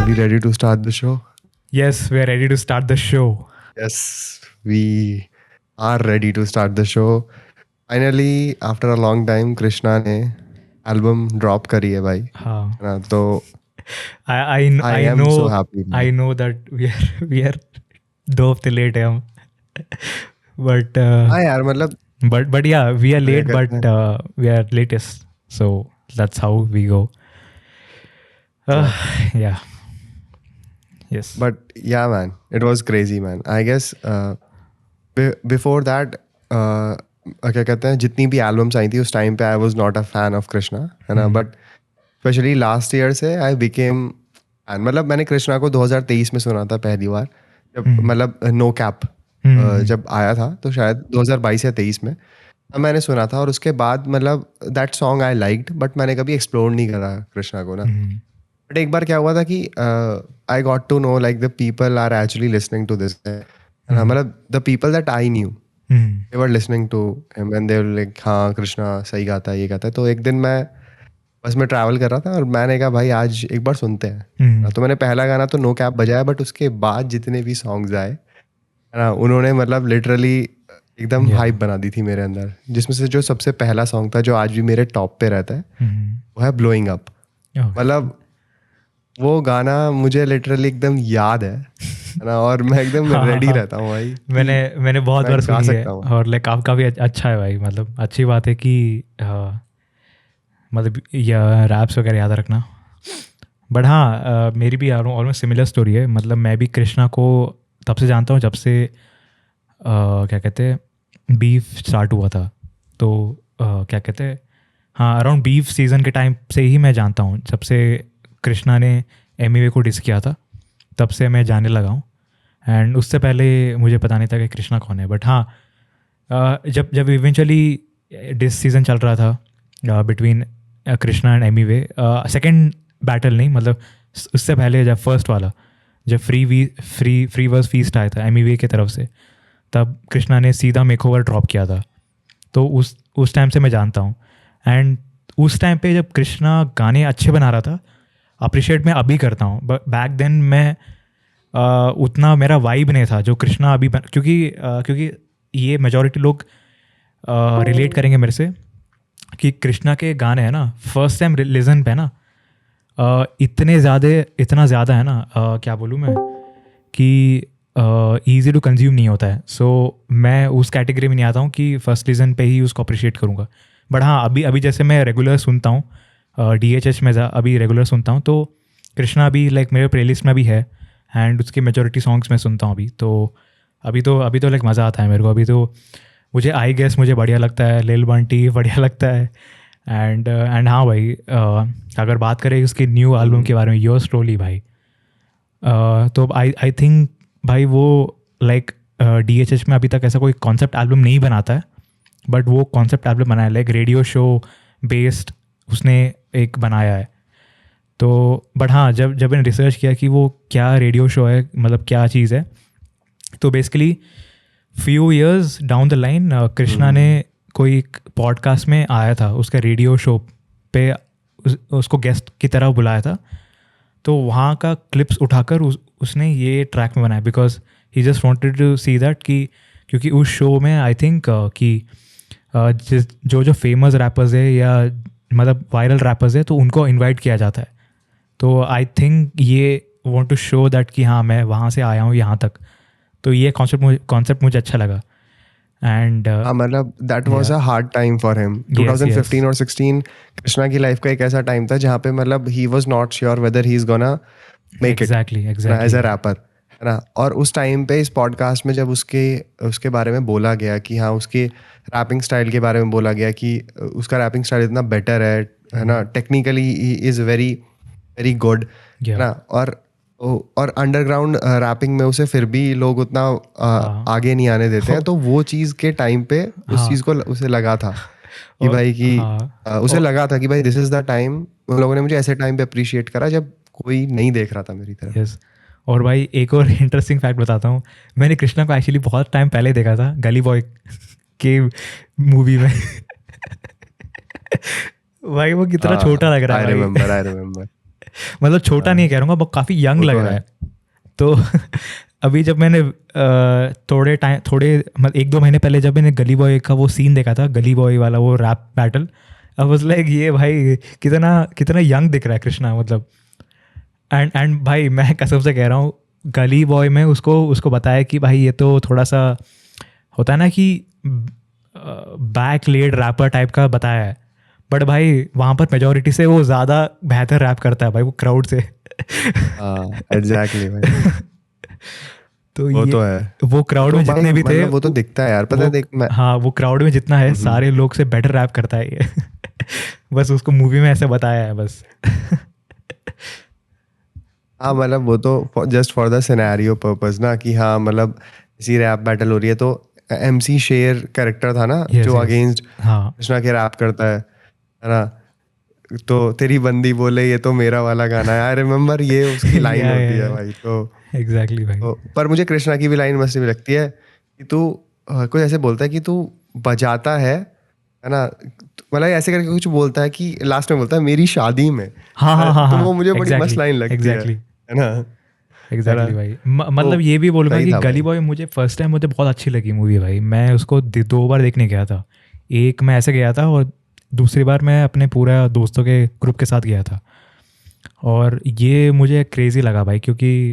we ready to start the show? Yes, we are ready to start the show. Yes, we are ready to start the show. Finally, after a long time, Krishna ने album drop करी है भाई. हाँ. है ना? तो I I am know, so happy. I know that we are दो हफ्ते late है हम. But हाँ यार मतलब but yeah, we are late, क्या but कहते हैं? we are latest. So that's how we go. Yeah. Yes. But yeah, man, it was crazy, man. I guess before that, क्या कहते हैं, जितनी भी एल्बम्स आई थी उस टाइम पे I was not a fan of Krishna, है ना. बट स्पेशली लास्ट ईयर से आई बिकेम फैन. मतलब मैंने कृष्णा को 2023 में सुना था पहली बार, जब मतलब नो कैप जब आया था, तो शायद 2022 या 23 में तब मैंने सुना था. और उसके बाद मतलब that song I liked, but मैंने कभी एक्सप्लोर नहीं करा कृष्णा को ना. बट एक बार क्या हुआ था कि I got to know like the people are actually listening to this. मतलब the people that I knew they were listening to him and they were like हाँ कृष्णा सही गाता है, ये गाता है. तो एक दिन मैं बस मैं ट्रैवल कर रहा था और मैंने कहा भाई आज एक बार सुनते हैं. तो मैंने पहला गाना तो नो कैप बजाया, बट उसके बाद जितने भी सॉन्ग्स आए है ना, उन्होंने मतलब लिटरली एकदम हाइप बना दी थी मेरे अंदर. जिसमें से जो सबसे पहला सॉन्ग था जो आज भी मेरे टॉप पे रहता है वो है ब्लोइंग अप. मतलब वो गाना मुझे लिटरली एकदम याद है ना, और मैं एकदम रेडी रहता हूँ भाई. मैंने बहुत बार सुनी है और लाइक काफ़ी अच्छा है भाई. मतलब अच्छी बात है कि मतलब या रैप्स वगैरह याद रखना. बट हाँ, मेरी भी ऑलमोस्ट सिमिलर स्टोरी है. मतलब मैं भी कृष्णा को तब से जानता हूँ जब से क्या कहते हैं बीफ स्टार्ट हुआ था. तो क्या कहते हैं हाँ, अराउंड बीफ सीज़न के टाइम से ही मैं जानता हूँ. जब से कृष्णा ने एमिवे को डिस किया था तब से मैं जाने लगा हूँ. एंड उससे पहले मुझे पता नहीं था कि कृष्णा कौन है. बट हाँ, जब इवेंचुअली डिस सीज़न चल रहा था between Krishna and Emiway, second battle नहीं, मतलब उससे पहले जब फर्स्ट वाला जब फ्री वर्स फीस्ट आया था एमिवे की तरफ से, तब कृष्णा ने सीधा मेकओवर ड्रॉप किया था. तो उस टाइम से मैं जानता हूँ. एंड उस टाइम पे जब कृष्णा गाने अच्छे बना रहा था, अप्रिशिएट मैं अभी करता हूँ. बट बैक देन मैं उतना मेरा वाइब नहीं था जो कृष्णा अभी क्योंकि ये मेजॉरिटी लोग रिलेट करेंगे मेरे से कि कृष्णा के गाने हैं ना फर्स्ट टाइम लिसन पे ना इतना ज़्यादा है ना, क्या बोलूँ मैं, कि ईजी टू कंज्यूम नहीं होता है. सो मैं उस कैटेगरी में नहीं आता हूँ कि फर्स्ट लिसन पे ही उसको अप्रिशिएट करूँगा. बट हाँ, अभी जैसे मैं रेगुलर सुनता हूँ, DHH में अभी रेगुलर सुनता हूँ, तो कृष्णा अभी लाइक मेरे प्लेलिस्ट में भी है. एंड उसके मेजॉरिटी सॉन्ग्स मैं सुनता हूँ अभी. तो अभी तो लाइक मज़ा आता है मेरे को. अभी तो मुझे आई गेस मुझे बढ़िया लगता है, लिल बंटी बढ़िया लगता है. एंड हाँ भाई, अगर बात करें उसके न्यू एल्बम के बारे में, योर स्लोली भाई, तो आई थिंक भाई वो लाइक DHH में अभी तक ऐसा कोई कॉन्सेप्ट एल्बम नहीं बनाता है, बट वो कॉन्सेप्ट एल्बम बनाया लाइक रेडियो शो बेस्ड उसने एक बनाया है. तो बट हाँ, जब मैंने रिसर्च किया कि वो क्या रेडियो शो है, मतलब क्या चीज़ है, तो basically few years down the line Krishna ने कोई पॉडकास्ट में आया था, उसका रेडियो शो पे उसको गेस्ट की तरह बुलाया था. तो वहाँ का क्लिप्स उठाकर उसने ये ट्रैक में बनाया, because he just wanted to see that कि क्योंकि उस शो में आई थिंक कि जो फेमस रैपर्स है या मतलब वायरल रैपर्स है तो उनको इनवाइट किया जाता है. तो आई थिंक ये वांट टू शो दैट कि हाँ मैं वहाँ से आया हूँ यहाँ तक. तो ये कॉन्सेप्ट मुझे अच्छा लगा. एंड मतलब that was a hard time for him. 2015 और 16 कृष्णा की लाइफ का एक ऐसा टाइम था जहाँ पे मतलब he was not sure whether he is gonna make it as a rapper, है ना. और उस टाइम पे इस पॉडकास्ट में जब उसके बारे में बोला गया कि हाँ उसके रैपिंग स्टाइल के बारे में बोला गया कि उसका रैपिंग स्टाइल इतना बेटर है ना, technically he is very very good, है ना. और अंडरग्राउंड रैपिंग में उसे फिर भी लोग उतना आगे नहीं आने देते हैं. तो वो चीज़ के टाइम पे उस चीज़ को उसे लगा था कि भाई कि उसे लगा था कि भाई दिस इज़ द टाइम. उन लोगों ने मुझे ऐसे टाइम पे अप्रिशिएट करा जब कोई नहीं देख रहा था मेरी तरफ. यस. और भाई एक और इंटरेस्टिंग फैक्ट बताता हूँ. मैंने कृष्णा को एक्चुअली बहुत टाइम पहले देखा था गली बॉय के मूवी में. भाई वो कितना छोटा लग रहा है. I remember. मतलब छोटा नहीं कह रहा हूँ, काफ़ी यंग वो लग तो रहा है। है। तो अभी जब मैंने थोड़े मतलब 1-2 महीने पहले जब मैंने गली बॉय का वो सीन देखा था, गली बॉय वाला वो rap battle, I was like ये भाई कितना कितना यंग दिख रहा है कृष्णा, मतलब। एंड भाई मैं कसम से कह रहा हूँ, गली बॉय में उसको उसको बताया कि भाई ये तो थोड़ा सा होता है ना कि बैक लेड रैपर टाइप का बताया है, बट भाई वहाँ पर मेजोरिटी से वो ज़्यादा बेहतर रैप करता है भाई, वो क्राउड से। हाँ एग्जैक्टली भाई, तो वो ये तो है। वो क्राउड तो में भाई जितने भी थे मतलब वो तो दिखता है यार, पता है, देख मैं। हाँ वो क्राउड में जितना है सारे लोग से बेटर रैप करता है ये। बस उसको मूवी में ऐसे बताया है बस। हाँ मतलब वो तो just for the scenario purpose ना, कि हाँ मतलब इसी रैप बैटल हो रही है तो MC शेर कैरेक्टर था ना यस जो यस। अगेंस्ट हाँ कृष्णा के रैप करता है ना। तो तेरी बंदी बोले ये तो मेरा वाला गाना है, आई रिमेम्बर, ये उसकी लाइन होती है भाई। तो एग्जैक्टली भाई। पर मुझे कृष्णा की भी लाइन मस्त भी लगती है कि तू कुछ ऐसे बोलता है कि तू बजाता है ना, मतलब ऐसे करके कुछ बोलता है कि लास्ट में बोलता है मेरी शादी में। हाँ हाँ हाँ तो वो हाँ मुझे बड़ी मस्त एग्जैक्टली लाइन लगती एग्जैक्टली है ना, है ना। एग्जैक्टली भाई। तो मतलब ये भी बोलूँगा सही कि था गली भाई। बॉय मुझे फर्स्ट टाइम मुझे बहुत अच्छी लगी मूवी भाई। मैं उसको 2 बार देखने गया था। एक मैं ऐसे गया था और दूसरी बार मैं अपने पूरा दोस्तों के ग्रुप के साथ गया था। और ये मुझे क्रेज़ी लगा भाई, क्योंकि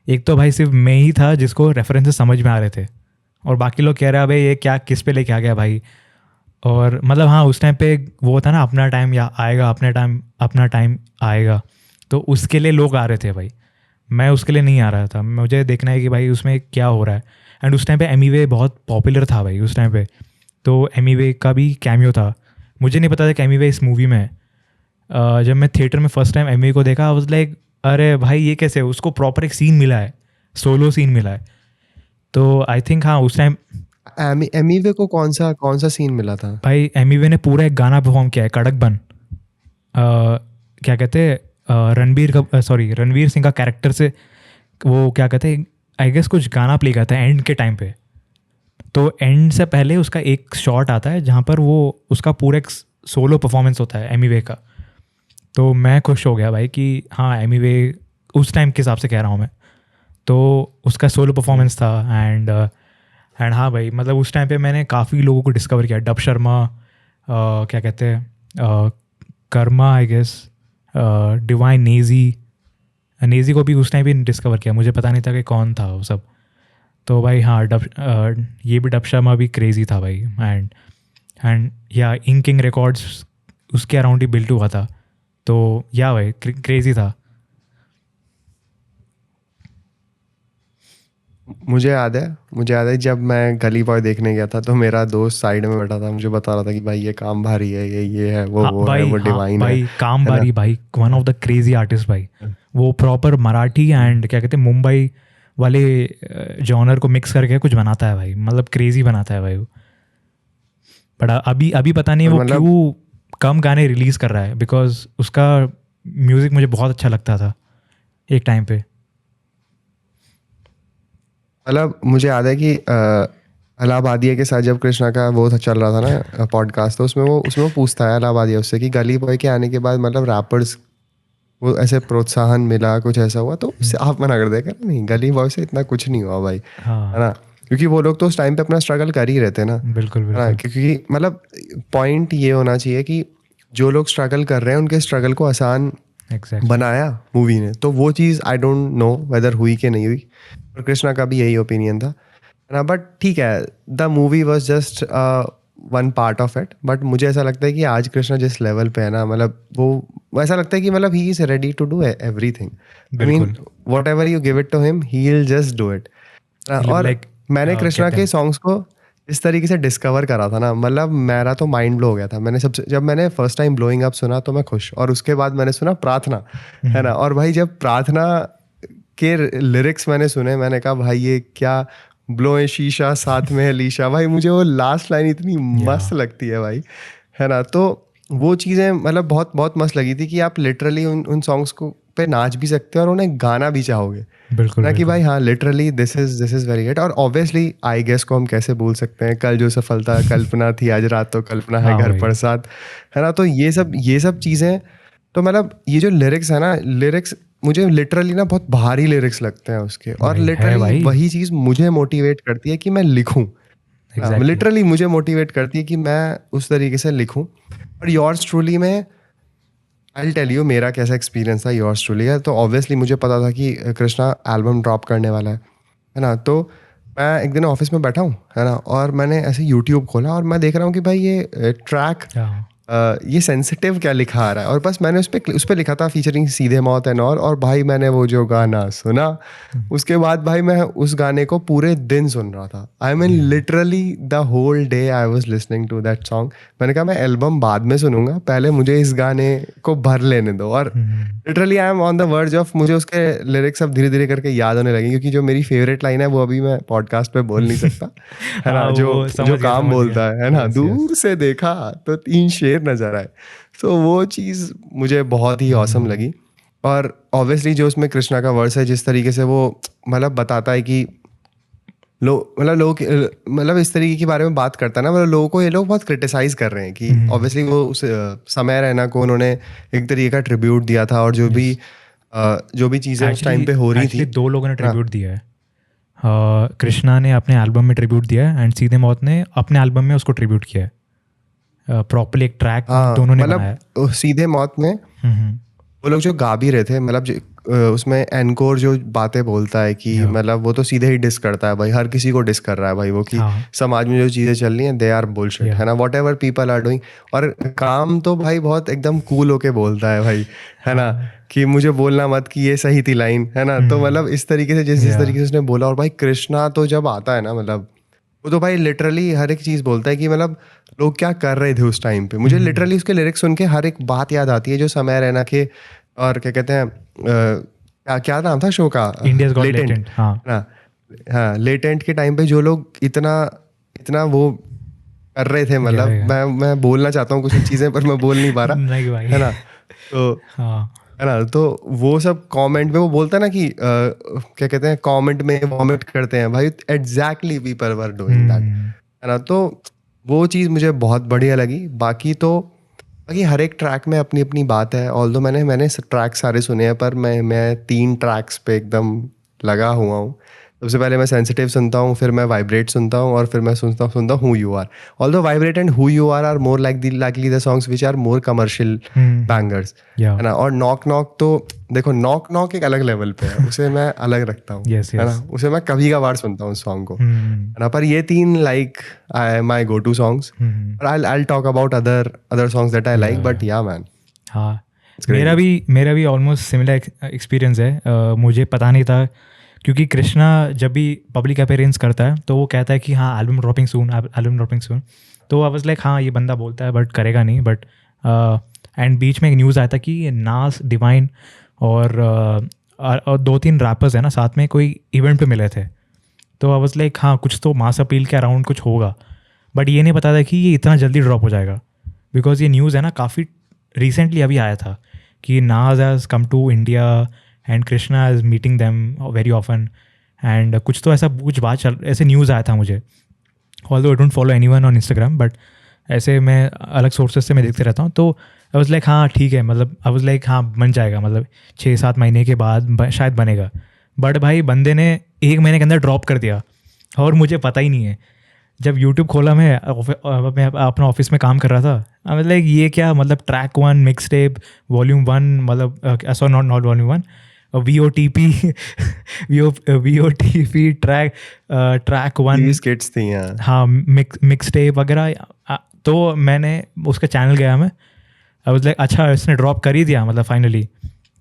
एक तो भाई सिर्फ मैं ही था जिसको रेफरेंसेस समझ में आ रहे थे, और बाकी लोग कह रहे हैं भाई ये क्या किस पे लेके आ गया भाई। और मतलब हाँ उस टाइम पे वो था ना, अपना टाइम या आएगा, अपना टाइम आएगा, तो उसके लिए लोग आ रहे थे भाई। मैं उसके लिए नहीं आ रहा था, मुझे देखना है कि भाई उसमें क्या हो रहा है। एंड उस टाइम पे एमीवे बहुत पॉपुलर था भाई उस टाइम पे, तो एमीवे का भी कैमियो था। मुझे नहीं पता था कि एमीवे इस मूवी में है। जब मैं थिएटर में फर्स्ट टाइम एमीवे को देखा, आई वाज लाइक अरे भाई ये कैसे, उसको प्रॉपर एक सीन मिला है, सोलो सीन मिला है। तो आई थिंक हाँ उस टाइम एमीवे को कौन सा सीन मिला था? भाई एमीवे ने पूरा एक गाना परफॉर्म किया है, कड़क बन। क्या कहते हैं, रणवीर सिंह का कैरेक्टर से वो क्या कहते हैं, आई गेस कुछ गाना प्ले करता है एंड के टाइम पे। तो एंड से पहले उसका एक शॉट आता है जहाँ पर वो उसका पूरा एक सोलो परफॉर्मेंस होता है एमीवे का। तो मैं खुश हो गया भाई कि हाँ एमीवे उस टाइम के हिसाब से कह रहा हूँ मैं, तो उसका सोलो परफॉर्मेंस था। एंड हाँ भाई मतलब उस टाइम पे मैंने काफ़ी लोगों को डिस्कवर किया, डब शर्मा, क्या कहते हैं, Karma I guess, Divine Naezy को भी उस टाइम भी डिस्कवर किया, मुझे पता नहीं था कि कौन था वो सब। तो भाई हाँ ये भी डब शर्मा भी क्रेज़ी था भाई। एंड या इंकिंग रिकॉर्ड्स उसके अराउंड ही बिल्ट हुआ था। तो या भाई क्रेज़ी था। मुझे याद है जब मैं गली बॉय देखने गया था तो मेरा दोस्त साइड में बैठा था, मुझे बता रहा था कि भाई ये काम भारी है, ये है, वो है, वो हाँ डिवाइन भाई काम है ना। बारी भाई one of the crazy artist भाई। वो प्रॉपर मराठी एंड क्या कहते हैं मुंबई वाले जॉनर को मिक्स करके कुछ बनाता है भाई, मतलब क्रेजी बनाता है भाई वो। बट अभी अभी पता नहीं और वो मतलब क्यों कम गाने रिलीज़ कर रहा है, बिकॉज उसका म्यूज़िक मुझे बहुत अच्छा लगता था एक टाइम पे। मुझे याद है कि अलाहाबादिया के साथ जब कृष्णा का वो चल रहा था ना पॉडकास्ट, तो उसमें वो पूछता है अलाहाबादिया उससे कि गली बॉय के आने के बाद मतलब रैपर्स वो ऐसे प्रोत्साहन मिला, कुछ ऐसा हुआ, तो साफ मना कर देगा नहीं गली बॉय से इतना कुछ नहीं हुआ भाई, है हाँ ना। क्योंकि वो लोग तो उस टाइम पे अपना स्ट्रगल कर ही रहे थे ना, बिल्कुल है ना। बिल्कुल। क्योंकि मतलब पॉइंट ये होना चाहिए कि जो लोग स्ट्रगल कर रहे हैं उनके स्ट्रगल को आसान एग्जैक्टली बनाया मूवी ने, तो वो चीज़ आई डोंट नो वेदर हुई कि नहीं हुई, और कृष्णा का भी यही ओपिनियन था, है ना। बट ठीक है, the movie was just one part of it. But मुझे ऐसा लगता है कि आज कृष्णा जिस लेवल पे है ना, मतलब वो ऐसा लगता है कि मतलब he is ready to do everything. I mean बिल्कुल। Whatever you give it to him he will just do it. और लाइक मैंने कृष्णा कहते के हैं सॉन्ग्स को इस तरीके से डिस्कवर करा था ना, मतलब मेरा तो माइंड ब्लो हो गया था। जब मैंने फर्स्ट टाइम ब्लोइंग अप सुना तो मैं खुश, और उसके बाद मैंने सुना प्रार्थना, है ना। और भाई जब प्रार्थना के लिरिक्स मैंने सुने, मैंने कहा भाई ये क्या, ब्लो शीशा साथ में है लीशा, भाई मुझे वो लास्ट लाइन इतनी या मस्त लगती है भाई, है ना। तो वो चीज़ें मतलब बहुत बहुत मस्त लगी थी कि आप लिटरली उन सॉन्ग्स को पे नाच भी सकते हो और उन्हें गाना भी चाहोगे बिल्कुल ना, कि भाई बिल्कुल। हाँ literally this is very hit. और ऑब्वियसली आई गेस को हम कैसे भूल सकते हैं, कल जो सफलता कल्पना थी आज रात तो कल्पना है हाँ घर भाई पर साथ, है ना। तो ये सब चीज़ें तो मतलब ये जो लिरिक्स है ना, लिरिक्स मुझे लिटरली ना बहुत भारी लिरिक्स लगते हैं उसके, और भाई, है भाई। लिटरली वही चीज़ मुझे मोटिवेट करती है कि मैं लिखूं। Exactly. लिटरली मुझे मोटिवेट करती है कि मैं उस तरीके से लिखूं। और योर्स ट्रूली में आई टेल यू मेरा कैसा एक्सपीरियंस था योर्स ट्रूली का। तो ऑब्वियसली मुझे पता था कि कृष्णा एल्बम ड्रॉप करने वाला है ना। तो मैं एक दिन ऑफिस में बैठा हूँ, है ना, और मैंने ऐसे यूट्यूब खोला और मैं देख रहा हूँ कि भाई ये ट्रैक हाँ, ये सेंसिटिव क्या लिखा आ रहा है। और बस मैंने उस पे लिखा था फीचरिंग सीधे मौत एंड और भाई मैंने वो जो गाना सुना, उसके बाद भाई मैं उस गाने को पूरे दिन सुन रहा था। I mean literally the whole day I was listening to that song. मैंने कहा मैं एल्बम बाद में सुनूंगा, पहले मुझे इस गाने को भर लेने दो। और literally I am on the verge of मुझे उसके लिरिक्स अब धीरे धीरे करके याद होने लगे, क्योंकि जो मेरी फेवरेट लाइन है वो अभी मैं पॉडकास्ट पे बोल नहीं सकता, है ना। हाँ, जो वो समझ जो गया, काम समझ बोलता गया। है ना, Yes, yes. दूर से देखा तो 3 शेर नजर आए। तो वो चीज़ मुझे बहुत ही औसम लगी। और ऑब्वियसली जो उसमें कृष्णा का वर्स है, जिस तरीके से वो मतलब बताता है कि मतलब इस तरीके के बारे में बात करता है ना, मतलब लोगों को ये लोग बहुत क्रिटिसाइज कर रहे हैं कि ऑब्वियसली वो उस समय रैना को उन्होंने एक तरीके का ट्रिब्यूट दिया था, और जो भी चीज़ें उस टाइम पे हो रही थी। 2 लोगों ने ट्रिब्यूट दिया है। कृष्णा ने अपने एल्बम में ट्रिब्यूट दिया है, एंड सीधे मौत ने अपने एल्बम में उसको ट्रिब्यूट किया है। प्रॉपर्ली एक ट्रैक दोनों ने बनाया है। मतलब सीधे मौत में वो लोग जो गा भी रहे थे, मतलब उसमें एनकोर जो बातें बोलता है कि मतलब वो तो सीधे ही डिस करता है भाई, हर किसी को डिस कर रहा है भाई वो, कि समाज में जो चीज़ें चल रही हैं दे आर बुलशिट, है ना, whatever people are doing. और काम तो भाई बहुत एकदम कूल होके बोलता है भाई, है ना, कि मुझे बोलना मत कि ये सही थी लाइन, है ना। तो मतलब इस तरीके से जिस तरीके से उसने बोला। और भाई कृष्णा तो जब आता है ना, मतलब वो तो भाई लिटरली हर एक चीज़ बोलता है कि मतलब लोग क्या कर रहे थे उस टाइम पे। मुझे लिटरली उसके लिरिक्स सुन के हर एक बात याद आती है, जो समय रैना के और क्या कहते हैं क्या नाम था शो का, इंडियाज गॉट लेटेंट, लेटेंट। हाँ, हाँ, लेटेंट के टाइम पे जो लोग इतना वो कर रहे थे, मतलब मैं बोलना चाहता हूँ कुछ चीज़ें पर मैं बोल नहीं पा रहा, नहीं भाई। है ना। तो है ना, तो वो सब कमेंट में वो बोलता है ना कि क्या कहते हैं, कमेंट में वॉमिट करते हैं भाई, exactly people were doing that, है ना। तो वो चीज़ मुझे बहुत बढ़िया लगी। बाकी हर एक ट्रैक में अपनी अपनी बात है। ऑल्दो मैंने ट्रैक सारे सुने हैं, पर मैं 3 ट्रैक्स पे एकदम लगा हुआ हूँ। सबसे पहले मैं सेंसिटिव सुनता हूँ, फिर मैं वाइब्रेट सुनता हूँ, और फिर मैं सुनता हूँ who you are. Although vibrate and who you are more likely the songs which are more commercial bangers, है ना। और नॉक नॉक तो देखो, नॉक नॉक एक अलग लेवल पे है, उसे मैं अलग रखता हूँ, है ना, उसे मैं कभी कभार सुनता हूँ उस सॉन्ग को, है ना। पर ये 3 like my go to songs. और I'll talk about other songs that I like, but yeah man. हाँ, मेरा भी ऑलमोस्ट सिमिलर एक्सपीरियंस है। मुझे पता नहीं था, क्योंकि कृष्णा जब भी पब्लिक अपीयरेंस करता है तो वो कहता है कि हाँ एल्बम ड्रॉपिंग सून। तो आई वाज लाइक हाँ ये बंदा बोलता है बट करेगा नहीं। बट एंड बीच में एक न्यूज़ आया था कि नास, डिवाइन और 2-3 रैपर्स है ना साथ में कोई इवेंट पे मिले थे। तो आई वाज लाइक हाँ कुछ तो मास अपील के अराउंड कुछ होगा, बट ये नहीं पता था कि ये इतना जल्दी ड्रॉप हो जाएगा। बिकॉज ये न्यूज़ है ना काफ़ी रिसेंटली अभी आया था कि Nas has come to India and Krishna is meeting them very often, and कुछ तो ऐसे न्यूज़ आया था मुझे। Although I don't follow anyone on Instagram, but ऐसे मैं अलग सोर्सेज से मैं देखते रहता हूँ। तो आई वाज लाइक हाँ ठीक है, मतलब आई वाज लाइक हाँ बन जाएगा, मतलब 6-7 महीने के बाद शायद बनेगा। बट भाई बंदे ने 1 महीने के अंदर ड्रॉप कर दिया और मुझे पता ही नहीं है। जब यूट्यूब खोला मैं अपना ऑफिस में काम कर रहा था, आई वाज लाइक ये क्या, मतलब ट्रैक 1 मिक्स टेप वॉल्यूम 1, मतलब so not volume 1, VOTP track 1 स्किट्स थी यार, हाँ मिक्स टेप वगैरह। तो मैंने उसका चैनल गया, मैं आई वाज लाइक अच्छा इसने ड्रॉप कर ही दिया मतलब फाइनली।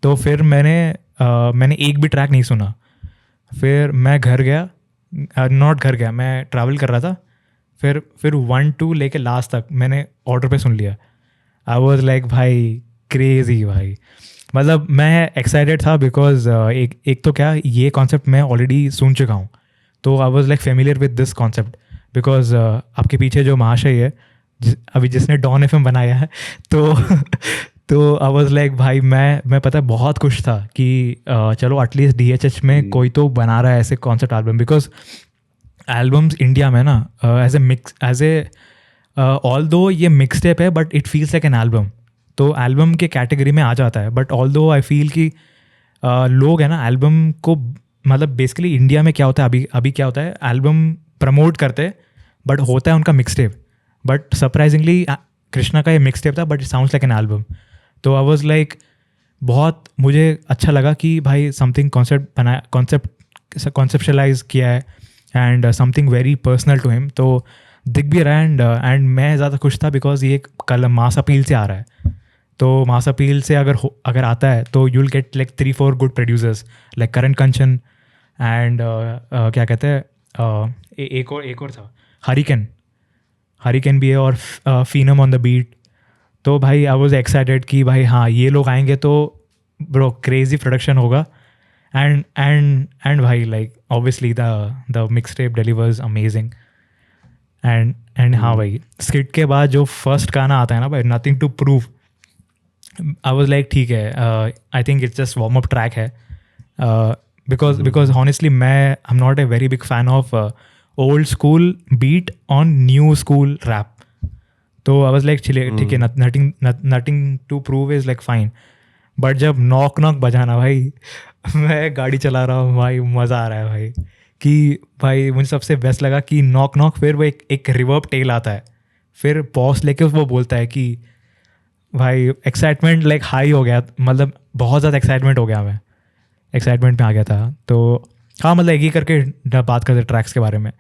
तो फिर मैंने एक भी ट्रैक नहीं सुना। फिर मैं मैं ट्रैवल कर रहा था, फिर 1-2 लेके लास्ट तक मैंने ऑर्डर पे सुन लिया। आई वाज लाइक भाई क्रेजी भाई, मतलब मैं एक्साइटेड था बिकॉज एक तो क्या ये कॉन्सेप्ट मैं ऑलरेडी सुन चुका हूँ, तो I was like familiar with this concept because आपके पीछे जो महाशय है अभी जिसने डॉन FM बनाया है, तो आई वाज लाइक भाई मैं पता है बहुत खुश था कि चलो एटलीस्ट DHH में कोई तो बना रहा है ऐसे concept album. Because albums India में ना ऑल्दो ये मिक्स टेप है but it feels like an album. तो एल्बम के कैटेगरी में आ जाता है. बट ऑल दो आई फील कि लोग है ना एल्बम को, मतलब बेसिकली इंडिया में क्या होता है अभी क्या होता है, एल्बम प्रमोट करते हैं बट होता है उनका mix tape. But surprisingly Krishna का ये मिक्स टेप था but it sounds like an album. तो आई वॉज लाइक बहुत मुझे अच्छा लगा कि भाई समथिंग कॉन्सेप्शलाइज किया है and something very personal to him. तो दिख भी रहा है एंड मैं ज़्यादा खुश था बिकॉज ये कल मास अपील से आ रहा है. तो मास अपील से अगर आता है तो you will get like 3-4 good producers like Karan Kanchan and क्या कहते हैं एक और था हरिकेन भी है और फीनम ऑन द बीट. तो भाई आई वॉज एक्साइटेड कि भाई हाँ ये लोग आएंगे तो ब्रो क्रेजी प्रोडक्शन होगा. एंड भाई like obviously the mix tape delivers amazing. And हाँ भाई स्किट के बाद जो फर्स्ट गाना आता है ना भाई, nothing to prove, I was like ठीक है, I think it's just warm up track है. बिकॉज हॉनेस्टली मैं I am not a very big fan of old school beat on new school rap. तो आई वॉज लाइक ठीक है, nothing to prove is like fine. But जब knock बजाना भाई मैं गाड़ी चला रहा हूँ भाई, मज़ा आ रहा है भाई. कि भाई मुझे सबसे बेस्ट लगा कि नॉक फिर वो एक रिवर्ब टेल आता है, फिर पॉज लेके वो बोलता है कि भाई एक्साइटमेंट लाइक हाई हो गया, मतलब बहुत ज़्यादा एक्साइटमेंट हो गया, मैं एक्साइटमेंट में आ गया था. तो हाँ मतलब एक ही करके बात करते ट्रैक्स के बारे में.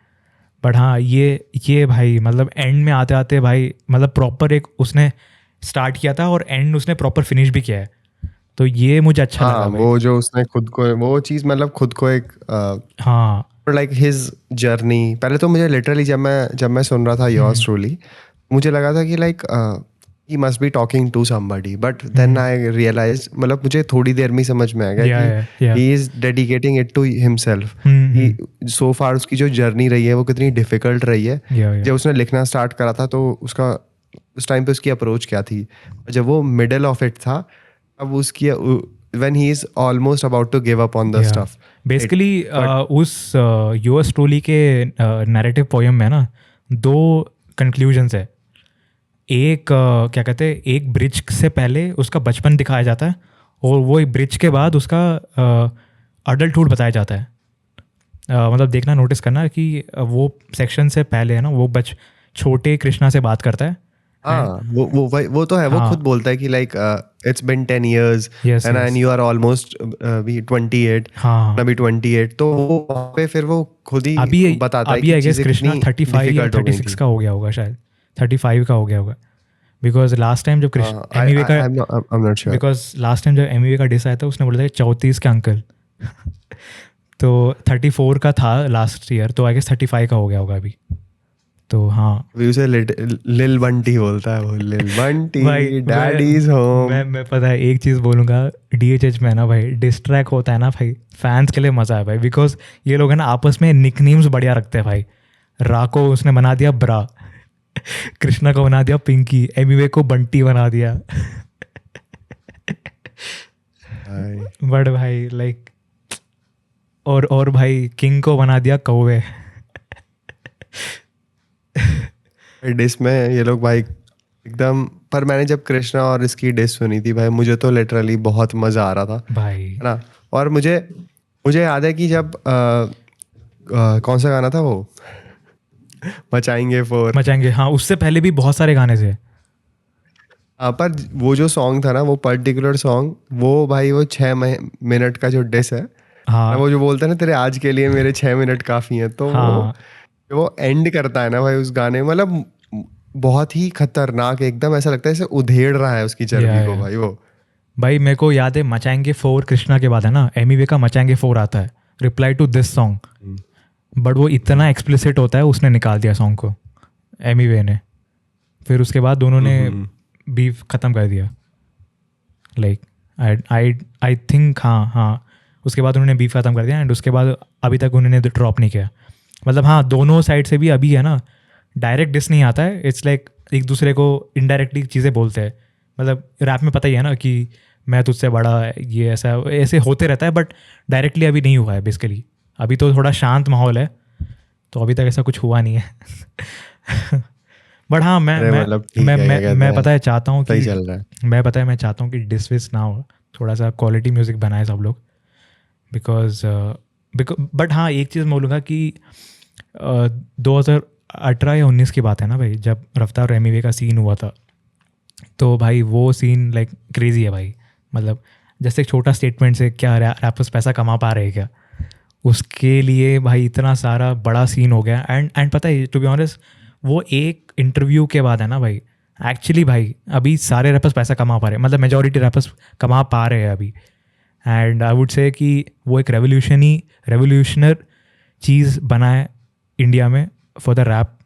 बट हाँ ये भाई मतलब एंड में आते आते भाई मतलब प्रॉपर एक उसने स्टार्ट किया था और एंड उसने प्रॉपर फिनिश भी किया है. तो ये मुझे अच्छा लगा भाई. वो जो उसने खुद को वो चीज़ मतलब खुद को एक हाँ लाइक हिज जर्नी. पहले तो मुझे लिटरली जब मैं सुन रहा था योर्स ट्रूली, मुझे लगा था कि like he must be talking to somebody. But then I realise, मतलब मुझे थोड़ी देर में ही समझ में आ गया कि he is dedicating it to himself. So far उसकी जो जर्नी रही है वो कितनी डिफिकल्ट रही है. जब उसने लिखना स्टार्ट करा था तो उसका उस टाइम पे उसकी अप्रोच क्या थी, जब वो मिडल ऑफ इट था, अब उसकी when he is almost about to give up on the stuff. Basically उस योर्स ट्रूली के नैरेटिव पोएम में ना 2 कंक्लूजन्स है. एक क्या कहते हैं, एक ब्रिज से पहले उसका बचपन दिखाया जाता है और वो एक ब्रिज के बाद उसका अडल्टहुड बताया जाता है. मतलब देखना, नोटिस करना कि वो सेक्शन से पहले है ना वो छोटे कृष्णा से बात करता है. हाँ वो तो है. वो खुद बोलता है कि like it's been 10 years and you are almost भी 28, अभी 28. तो वो वहाँ पे फिर वो खुद ही बताता है कि चीजें कृष्णा 35 या 36 का हो गया होगा, शायद 35 का हो गया होगा. बिकॉज लास्ट टाइम जब एमवे का बिकॉज लास्ट टाइम जब एमवे का डिस आया था उसने बोला था 34 के अंकल तो 34 का था लास्ट ईयर, तो आई गेस 35 का हो गया होगा अभी. तो हाँ उसे लिल बंटी बोलता है, वो लिल बंटी डैडीज होम. मैं पता है एक चीज़ बोलूँगा, DHH में ना भाई डिस्ट्रैक्ट होता है ना भाई, फैंस के लिए मज़ा है भाई. बिकॉज ये लोग है ना आपस में निकनेम्स बढ़िया रखते हैं भाई. रा को उसने बना दिया ब्रा, कृष्णा को बना दिया पिंकी, एमवे को बंटी बना दिया. बट भाई लाइक और भाई किंग को बना दिया कौवे. डिस में ये लोग भाई एकदम. पर मैंने जब कृष्णा और इसकी डिस सुनी थी भाई, मुझे तो लिटरली बहुत मजा आ रहा था भाई, है ना. और मुझे याद है कि जब कौन सा गाना था वो मचाएंगे, हाँ उससे पहले भी बहुत सारे गाने थे. पर वो जो सॉन्ग था ना, वो पर्टिकुलर सॉन्ग, वो भाई वो 6 मिनट का जो डिस है, हाँ वो जो बोलता है ना तेरे आज के लिए मेरे 6 मिनट काफी है. तो हाँ. वो एंड करता है ना भाई उस गाने, मतलब बहुत ही खतरनाक, एकदम ऐसा लगता है जैसे उधेड़ रहा है उसकी जर्नी को भाई. वो भाई मेरे को याद है मचाएंगे 4 कृष्णा के बाद है ना एमवे का मचाएंगे 4 आता है, reply to this song. But वो इतना एक्सप्लिसिट होता है, उसने निकाल दिया सॉन्ग को एमवे ने. फिर उसके बाद दोनों ने बीफ ख़त्म कर दिया. लाइक आई थिंक हाँ उसके बाद उन्होंने बीफ ख़त्म कर दिया. एंड उसके बाद अभी तक उन्होंने ड्रॉप नहीं किया. मतलब हाँ दोनों साइड से भी अभी है ना डायरेक्ट डिस नहीं आता है. इट्स लाइक एक दूसरे को इनडायरेक्टली चीज़ें बोलते हैं. मतलब रैप में पता ही है ना कि मैं तुझसे बड़ा, ये ऐसे होते रहता है. बट डायरेक्टली अभी नहीं हुआ है बेसिकली. अभी तो थोड़ा शांत माहौल है, तो अभी तक ऐसा कुछ हुआ नहीं है. बट हाँ मैं अरे मैं मतलब ठीक मैं है, क्या मैं कहते मैं हैं, पता है चाहता हूँ सही कि चल रहा है। मैं चाहता हूँ कि डिसविस ना हो, थोड़ा सा क्वालिटी म्यूज़िक बनाए सब लोग, बिकॉज बट हाँ एक चीज़ मैं बोलूँगा कि 2018 या 19 की बात है ना भाई, जब रफ्तार और एमिवे का सीन हुआ था, तो भाई वो सीन लाइक क्रेजी है भाई। मतलब जैसे एक छोटा स्टेटमेंट से क्या रैपर्स पैसा कमा पा रहे हैं क्या, उसके लिए भाई इतना सारा बड़ा सीन हो गया। एंड पता है टू बी ऑनेस्ट, वो एक इंटरव्यू के बाद है ना भाई, एक्चुअली भाई अभी सारे रैपर्स पैसा कमा पा रहे हैं, मतलब मेजॉरिटी रैपर्स कमा पा रहे हैं अभी। एंड आई वुड से कि वो एक रेवोल्यूशनर चीज़ बना है इंडिया में for the rap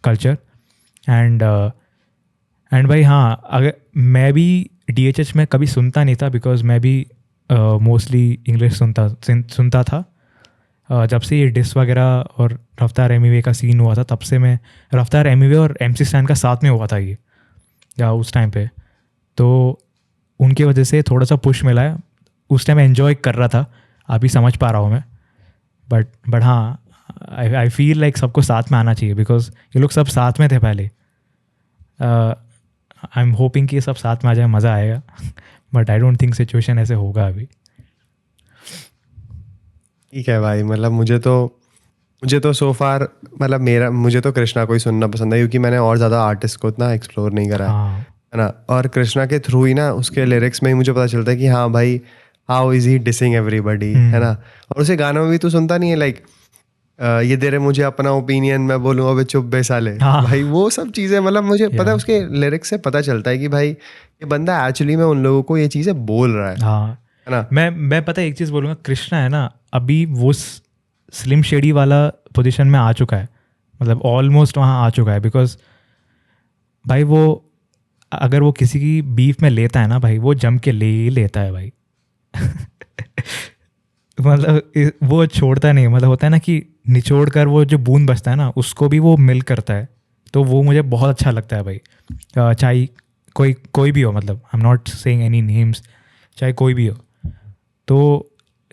culture. And भाई हाँ, अगर मैं भी DHH में कभी सुनता नहीं था, बिकॉज मैं भी मोस्टली इंग्लिश सुनता था। जब से ये डिस वगैरह और रफ्तार एमिवे का सीन हुआ था, तब से मैं रफ्तार एमिवे और MC स्टैन का साथ में हुआ था ये या उस टाइम पे, तो उनकी वजह से थोड़ा सा पुश मिला है। उस टाइम एन्जॉय कर रहा था, अभी समझ पा रहा हूँ मैं। बट हाँ, आई फील लाइक सबको साथ में आना चाहिए, बिकॉज ये लोग सब साथ में थे पहले। आई एम होपिंग कि ये सब साथ में आ जाए, मज़ा आएगा। But I don't think situation ऐसे होगा अभी। ठीक है भाई, मतलब मुझे तो सो फार मतलब मुझे तो कृष्णा को ही सुनना पसंद है, क्योंकि मैंने और ज़्यादा आर्टिस्ट को इतना एक्सप्लोर नहीं करा हाँ है ना। और कृष्णा के थ्रू ही ना, उसके लिरिक्स में ही मुझे पता चलता है कि हाँ भाई, how is he dissing everybody, है ना। और उसे गानों में भी तू सुनता नहीं है लाइक ये दे रहे मुझे अपना ओपिनियन, मैं बोलूँ अबे चुप बे साले, हाँ भाई वो सब चीज़ें, मतलब मुझे पता है या उसके लिरिक्स से पता चलता है कि भाई ये बंदा एक्चुअली में उन लोगों को ये चीज़ें बोल रहा है हाँ। ना। मैं पता है एक चीज़ बोलूँगा, कृष्णा है ना अभी वो स्लिम शेडी वाला पोजीशन में आ चुका है, मतलब ऑलमोस्ट वहाँ आ चुका है। बिकॉज भाई वो अगर वो किसी की बीफ में लेता है ना भाई, वो जम के ले ही लेता है भाई। मतलब वो छोड़ता नहीं, मतलब होता है ना कि निचोड़ कर वो जो बूंद बचता है ना, उसको भी वो मिल करता है। तो वो मुझे बहुत अच्छा लगता है भाई। चाहे कोई भी हो, मतलब आई am not saying any names, चाहे कोई भी हो। तो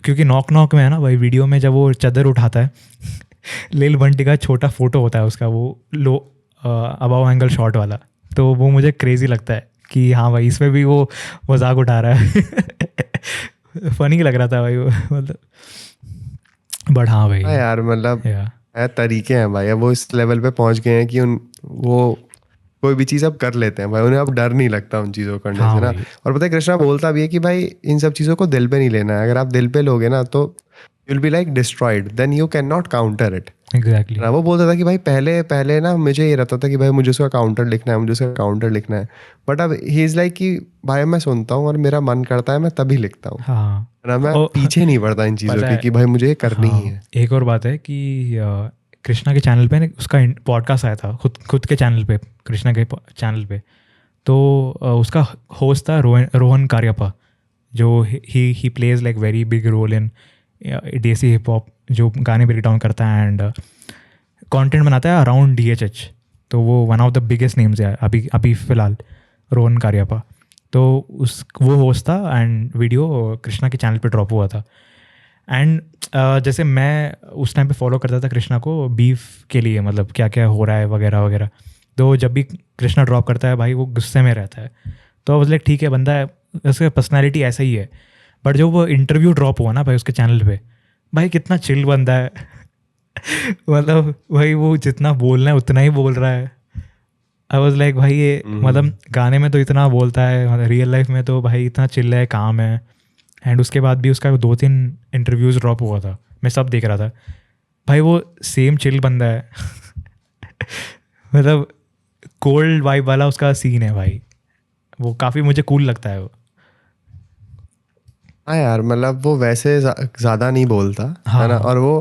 क्योंकि नॉक में है ना भाई, वीडियो में जब वो चादर उठाता है लिल बंटी का छोटा फोटो होता है उसका, वो लो अबाव एंगल शॉट वाला, तो वो मुझे क्रेजी लगता है कि हाँ भाई इसमें भी वो मजाक उठा रहा है। फनी लग रहा था भाई वो, मतलब। बट हाँ भाई हाँ यार, मतलब या तरीके हैं भाई, अब वो इस लेवल पे पहुंच गए हैं कि वो कोई भी चीज़ अब कर लेते हैं भाई, उन्हें अब डर नहीं लगता उन चीज़ों को करने हाँ से ना। भाई और पता है कृष्णा बोलता भी है कि भाई इन सब चीज़ों को दिल पे नहीं लेना है, अगर आप दिल पे लोगे ना तो you will be like destroyed, then you can not counter it exactly. ना। वो बोलता था कि भाई पहले पहले ना मुझे ये रहता था कि भाई मुझे उसका काउंटर लिखना है, मुझे उसका काउंटर लिखना है, बट अब ही इज़ लाइक कि भाई मैं सुनता हूँ और मेरा मन करता है, मैं तभी लिखता हूँ हाँ ना, मैं ओ, पीछे नहीं पड़ता इन चीज़ों पता की है। कि भाई मुझे ये करनी ही हाँ है। एक और बात है कि कृष्णा के चैनल पे ना उसका पॉडकास्ट आया था, खुद के चैनल पे, कृष्णा के चैनल पे। तो उसका होस्ट था रोहन कार्यप्पा, जो he plays like very big role in desi hip hop, जो गाने ब्रेक डाउन करता है एंड कंटेंट बनाता है अराउंड DHH। तो वो one of the biggest names है अभी फ़िलहाल, रोहन कार्यप्पा। तो वो होस्ट था एंड वीडियो कृष्णा के चैनल पे ड्रॉप हुआ था। एंड जैसे मैं उस टाइम पे फॉलो करता था कृष्णा को बीफ के लिए, मतलब क्या क्या हो रहा है वगैरह वगैरह। तो जब भी कृष्णा ड्रॉप करता है भाई, वो गुस्से में रहता है। तो लाइक ठीक है, बंदा है, उसका पर्सनैलिटी ऐसा ही है। बट जो वो इंटरव्यू ड्रॉप हुआ ना भाई उसके चैनल पे, भाई कितना चिल बंदा है। मतलब भाई वो जितना बोलना है उतना ही बोल रहा है। आई वॉज लाइक भाई ये मतलब गाने में तो इतना बोलता है, मतलब रियल लाइफ में तो भाई इतना चिल है, काम है। एंड उसके बाद भी उसका 2-3 इंटरव्यूज़ ड्रॉप हुआ था, मैं सब देख रहा था भाई, वो सेम चिल बंदा है। मतलब कोल्ड वाइब वाला उसका सीन है भाई, वो काफ़ी मुझे कूल लगता है वो। हाँ यार, मतलब वो वैसे ज़्यादा नहीं बोलता है ना। हाँ और वो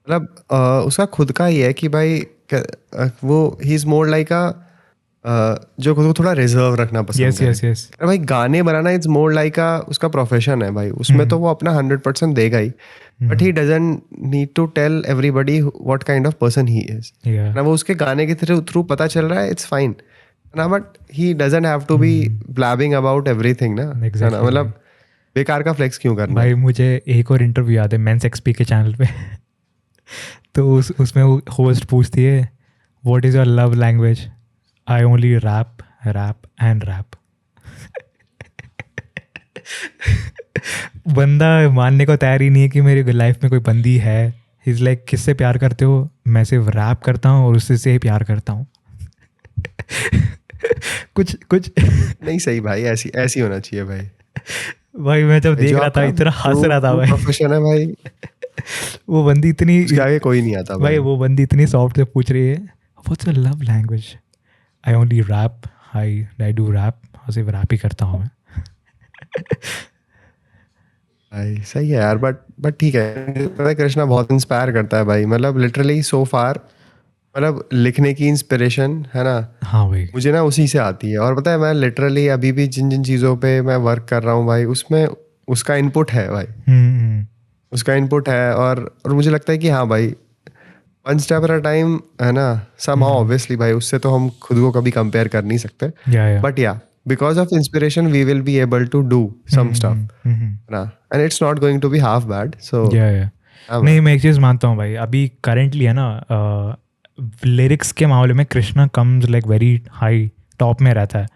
मतलब उसका खुद का ही है कि भाई वो ही इज़ मोर लाइक जो खुद को थोड़ा रिजर्व रखना पसंद यस करे। Yes yes. अरे भाई गाने बनाना इट्स मोर लाइक उसका प्रोफेशन है भाई, उसमें तो वो अपना 100% देगा ही, but he doesn't need to tell everybody what kind of person he is या ना। वो उसके गाने के थ्रू पता चल रहा है, इट्स फाइन ना, but he doesn't have to be blabbing about everything ना, है ना। एग्जैक्टली भाई। मतलब बेकार का फ्लेक्स क्यों करना भाई है। मुझे एक और इंटरव्यू याद है मेंस XP के चैनल पे। तो उसमें वो होस्ट पूछती है, what is your love language? I only rap rap and rap. बंदा मानने को तैयार ही नहीं है कि मेरी लाइफ में कोई बंदी है। इज़ लाइक किससे प्यार करते हो? मैं सिर्फ रैप करता हूँ और उससे से ही प्यार करता हूँ। कुछ कुछ नहीं सही भाई, ऐसी ऐसी होना चाहिए भाई। भाई मैं जब देख जो रहा था आपका इतना हंस रहा था भाई। प्रोफेशन है भाई, वो बंदी इतनी उसके आगे कोई नहीं आता भाई भाई। वो बंदी इतनी सॉफ्ट से पूछ रही है what's your love language? I only rap, I do rap, सिर्फ रैप ही करता हूँ मैं। भाई सही है यार, बट ठीक है। मुझे पता है कृष्णा बहुत इंस्पायर करता है भाई, मतलब लिटरली सो फार, मतलब लिखने की इंस्पिरेशन है ना, हाँ भाई। मुझे ना उसी से आती है। और पता है मैं लिटरली अभी भी जिन जिन चीज़ों पे मैं वर्क कर रहा हूँ भाई, उसमें उसका इनपुट है भाई, हम्म। उसका इनपुट है। और मुझे लगता है कि हाँ भाई, one step at a time है ना, सम हाउ ऑब्वियसली भाई, उससे तो हम खुद को कभी कंपेयर कर नहीं सकते। या बट या because of inspiration we will be able to do some stuff ना, and it's not going to be half bad. So या नहीं, मैं एक चीज़ मानता हूँ भाई, अभी करेंटली है ना लिरिक्स के मामले में Krishna comes like very high top में रहता है।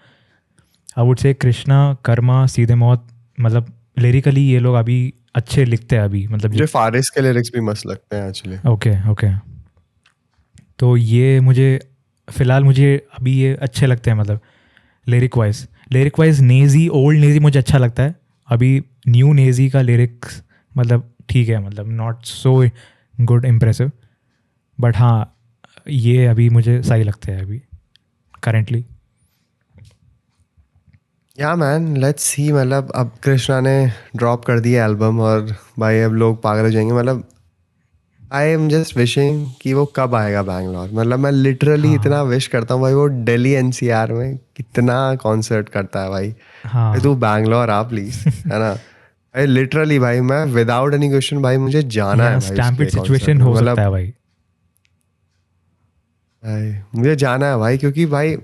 I would say Krishna, Karma, सीधे मौत, मतलब लिरिकली ये लोग अभी अच्छे लिखते हैं अभी, मतलब मुझे फारिस के लिरिक्स भी मस्त लगते हैं एक्चुअली। ओके। तो ये मुझे फ़िलहाल मुझे अभी ये अच्छे लगते हैं, मतलब lyric wise Naezy, old Naezy मुझे अच्छा लगता है। अभी न्यू नेजी का लिरिक्स मतलब ठीक है, मतलब not so good impressive, but हाँ ये अभी मुझे सही लगते हैं अभी करेंटली। या मैन लेट्स सी, मतलब अब कृष्णा ने ड्रॉप कर दिया एल्बम और भाई अब लोग पागल हो जाएंगे। मतलब आई एम जस्ट विशिंग कि वो कब आएगा बैंगलोर। मतलब मैं लिटरली इतना विश करता हूँ भाई, वो दिल्ली एनसीआर में कितना कॉन्सर्ट करता है भाई, भाई तू हाँ बैंगलोर आ प्लीज, है ना भाई। लिटरली भाई मैं विदाउट एनी क्वेश्चन भाई मुझे जाना है यहाँ भाई स्टैम्पिड उसके कॉन्सर्ट सिचुएशन में। हो सकता मतलब है भाई। भाई मुझे जाना है भाई, क्योंकि भाई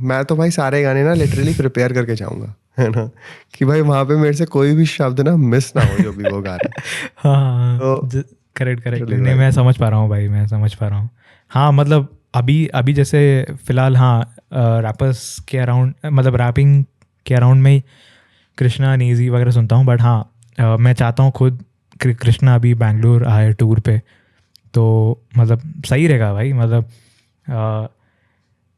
मैं तो भाई सारे गाने ना लिटरली प्रिपेयर करके जाऊंगा, है ना, कि भाई वहां पे मेरे से कोई भी शब्द ना मिस ना हो जो भी वो गा रहे हैं। हाँ तो करेक्ट लिटरली नहीं, भाई मैं समझ पा रहा हूँ भाई, मैं समझ पा रहा हूँ। हाँ मतलब अभी अभी जैसे फ़िलहाल हाँ रैपर्स के अराउंड, मतलब रैपिंग के अराउंड में ही कृष्णा, नेजी वगैरह सुनता हूँ, बट हाँ मैं चाहता हूँ खुद कृष्णा अभी बैंगलोर आए टूर पे, तो मतलब सही रहेगा भाई, मतलब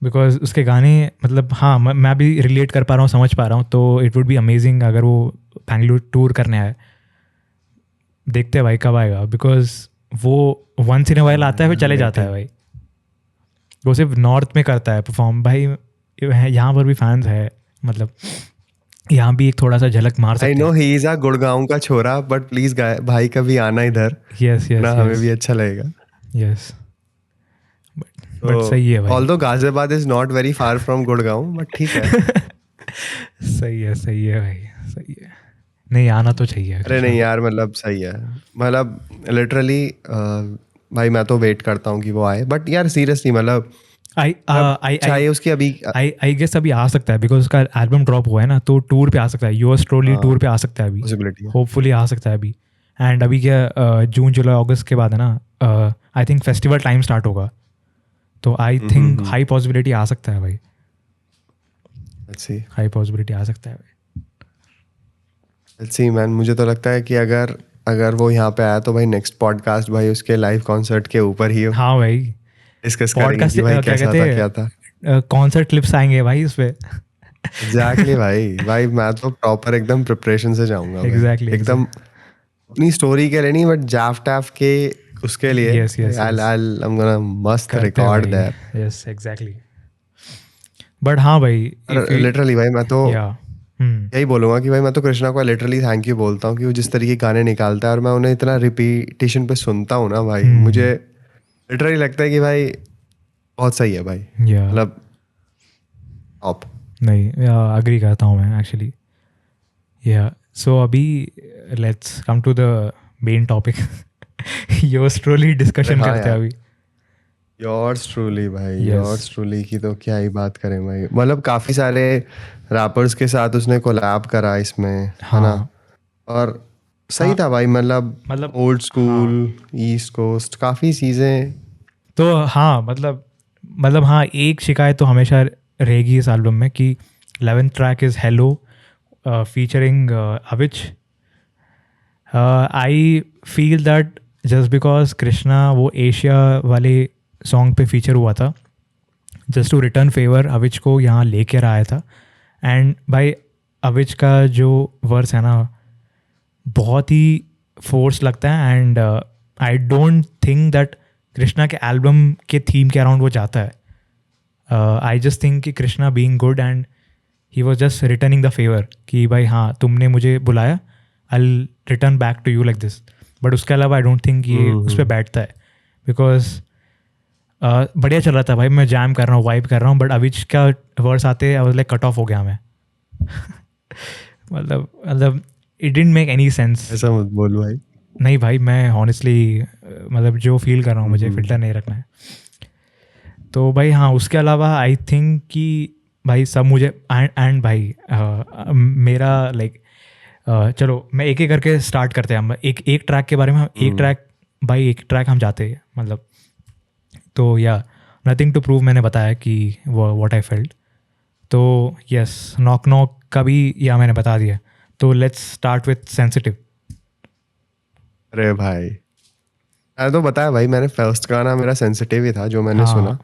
बिकॉज उसके गाने मतलब हाँ मैं भी रिलेट कर पा रहा हूँ, समझ पा रहा हूँ, तो इट वुड बी अमेजिंग अगर वो बैंगलोर टूर करने आए। देखते हैं भाई कब आएगा, बिकॉज वो वंस इन अ वाइल आता है फिर चले जाता है भाई। वो सिर्फ नॉर्थ में करता है परफॉर्म भाई, यहाँ पर भी फैंस है, मतलब यहाँ भी एक थोड़ा सा झलक मार आई सकते नो हैं। ही इज अ गुड़गांव का छोरा, बट प्लीज भाई कभी आना इधर यस ना, यस हमें भी यस अच्छा लगेगा। यस, तो बट सही है भाई। Although Ghaziabad is not very far from Gurgaon, but ठीक है। सही है भाई, सही है। नहीं आना तो चाहिए अरे कृष्णा नहीं को। यार, मतलब सही है, मतलब लिटरली भाई मैं तो वेट करता हूँ कि वो आए। बट यार सीरियसली मतलब आई मतलब आई आई चाहिए उसकी अभी आई गेस अभी आ सकता है, बिकॉज उसका एल्बम ड्रॉप हुआ है ना, तो टूर पे आ सकता है, यूएस ट्रोली टूर पे आ सकता है अभी, पॉसिबिलिटी है। होपफुली आ सकता है अभी। एंड अभी क्या जून जुलाई अगस्त के बाद है ना, I think festival time start होगा, तो आई थिंक हाई पॉसिबिलिटी आ सकता है भाई, लेट्स सी, हाई पॉसिबिलिटी आ सकता है भाई। Let's see man. मुझे तो लगता है कि अगर अगर वो यहाँ पे आया तो भाई नेक्स्ट पॉडकास्ट भाई उसके लाइव कॉन्सर्ट के ऊपर ही हाँ भाई, डिस्कस करेंगे पॉडकास्ट कि भाई क्या कैसा कहते था क्या था। हैं, कॉन्सर्ट क्लिप्स आएंगे भाई उस पर। एग्जैक्टली भाई, भाई मैं तो प्रॉपर एकदम प्रिपरेशन से जाऊंगा भाई, एग्जैक्टली एकदम अपनी स्टोरी के लिए नहीं, बट जाफ टैफ के उसके लिए। Yes yes yes, I am gonna मस्त करते हैं रिकॉर्ड भाई। देयर। यस एग्जैक्टली, बट हाँ भाई इफ और लिटरली भाई मैं तो या यही बोलूंगा कि भाई मैं तो कृष्णा को लिटरली थैंक यू बोलता हूँ कि वो जिस तरीके के गाने निकालता है और मैं उन्हें इतना रिपीटेशन पे सुनता हूँ ना भाई, मुझे लिटरली लगता है कि भाई बहुत सही है भाई, या मतलब टॉप। नहीं अग्री करता हूँ मैं एक्चुअली। या सो अभी let's come to the main topic. Yours truly discussion हाँ करते हैं यार, अभी। योर्स ट्रूली भाई, यस योर्स ट्रूली की तो क्या ही बात करें भाई। मतलब काफी सारे रैपर्स के साथ उसने कोलैब करा इसमें, है ना, हाँ और सही हाँ था भाई। मतलब मतलब ओल्ड हाँ, स्कूल, ईस्ट कोस्ट, काफी चीजें। तो हाँ मतलब मतलब हाँ एक शिकायत तो हमेशा रहेगी इस एल्बम में कि 11th track is hello featuring Avicii. I feel that just because Krishna वो एशिया वाले सॉन्ग पे फीचर हुआ था, just to return favour Avicii को यहाँ लेकर आया था. एंड भाई अविच का जो वर्स है ना बहुत ही फोर्स लगता है. And I don't think that Krishna के एल्बम के थीम के अराउंड वो जाता है. आई जस्ट थिंक कि Krishna being good and he was just returning the favour कि भाई हाँ तुमने मुझे बुलाया, I will return back to you like this. But उसके अलावा आई डोंट थिंक ये उस पर बैठता है. बिकॉज बढ़िया चल रहा था भाई, मैं जैम कर रहा हूँ, वाइब कर रहा हूँ, बट अविच का वर्ड्स आते आई वाज लाइक कट ऑफ हो गया मैं. मतलब it didn't make any sense. ऐसा मत बोल भाई. नहीं भाई मैं हॉनेस्टली मतलब जो फील कर रहा हूँ मुझे फिल्टर नहीं रखना है. तो भाई हाँ उसके अलावा आई थिंक कि भाई सब मुझे एंड भाई मेरा लाइक चलो मैं एक एक करके स्टार्ट करते हैं हम. एक ट्रैक के बारे में हम एक ट्रैक हम जाते हैं मतलब. तो या नथिंग टू प्रूव मैंने बताया कि वो व्हाट आई फेल्ट. तो यस नॉक नॉक का भी या मैंने बता दिया. तो लेट्स स्टार्ट विथ सेंसिटिव. अरे भाई मैंने तो बताया भाई, मैंने फर्स्ट गाना मेरा सेंसिटिव ही था जो मैंने सुना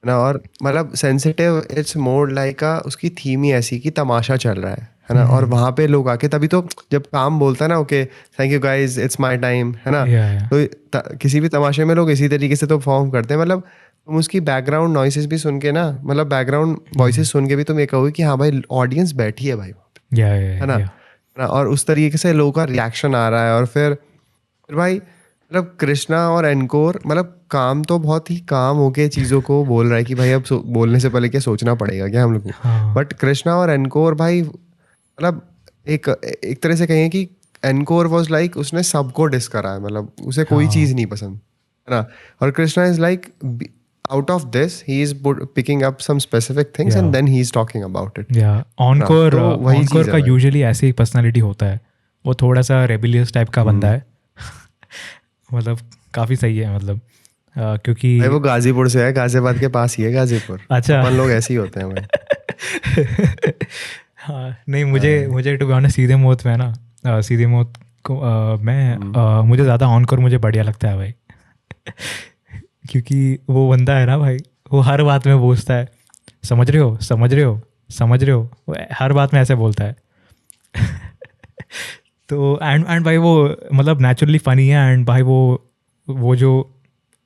ना. और मतलब सेंसिटिव इट्स मोर लाइक उसकी थीम ही ऐसी कि तमाशा चल रहा है ना. और वहाँ पे लोग आके तभी तो जब काम बोलता है ना okay thank you guys it's my time है ना. तो किसी भी तमाशे में लोग इसी तरीके से तो परफॉर्म करते हैं. मतलब तुम उसकी बैकग्राउंड नॉइसेस भी सुन के ना, मतलब बैकग्राउंड वॉइसेस सुन के भी तुम ये कहोगे कि हाँ भाई ऑडियंस बैठी है भाई है ना. और उस तरीके से लोगों का रिएक्शन आ रहा है. और फिर भाई मतलब कृष्णा और एनकोर मतलब काम तो बहुत ही काम होके चीज़ों को बोल रहा है कि भाई अब बोलने से पहले क्या सोचना पड़ेगा क्या हम लोग को. बट कृष्णा और एनकोर भाई मतलब एक तरह से कहें कि एनकोर वाज लाइक उसने सबको डिस करा है. मतलब उसे कोई चीज़ नहीं पसंद है ना. और Krishna is like out of this he is picking up some specific things and then he is talking about it. Encore का usually ऐसे ही personality होता है. वो थोड़ा सा rebellious टाइप का बंदा है. मतलब काफ़ी सही है मतलब क्योंकि भाई वो गाजीपुर से है, गाजियाबाद के पास ही है गाजीपुर. अच्छा अपन लोग ऐसे ही होते हैं भाई. हाँ नहीं मुझे टू बी ऑनेस्ट सीधे मौत में ना सीधे मौत को मुझे ज़्यादा ऑनकोर मुझे बढ़िया लगता है भाई. क्योंकि वो बंदा है ना भाई वो हर बात में पूछता है समझ रहे हो वो हर बात में ऐसे बोलता है. तो एंड भाई वो मतलब नेचुरली फ़नी है. एंड भाई वो जो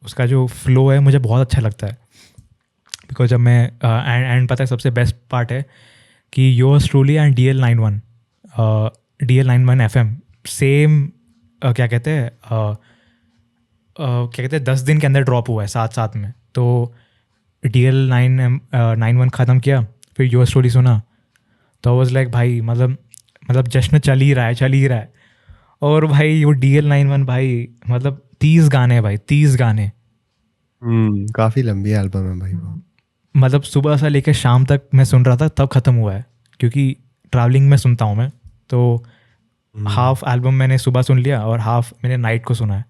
उसका जो फ्लो है मुझे बहुत अच्छा लगता है. बिकॉज जब मैं एंड पता है सबसे बेस्ट पार्ट है कि yours truly and DL91 FM same क्या कहते हैं 10 दिन के अंदर ड्रॉप हुआ है साथ में. तो DL91 ख़त्म किया फिर योर स्टोरी सुना तो वॉज लाइक भाई मतलब जश्न चल ही रहा है. और भाई वो DL91 भाई मतलब 30 गाने भाई 30 गाने. काफ़ी लंबी एल्बम है भाई वो. मतलब सुबह से लेकर शाम तक मैं सुन रहा था तब ख़त्म हुआ है क्योंकि ट्रैवलिंग में सुनता हूँ मैं. तो हाफ एल्बम मैंने सुबह सुन लिया और हाफ मैंने नाइट को सुना है.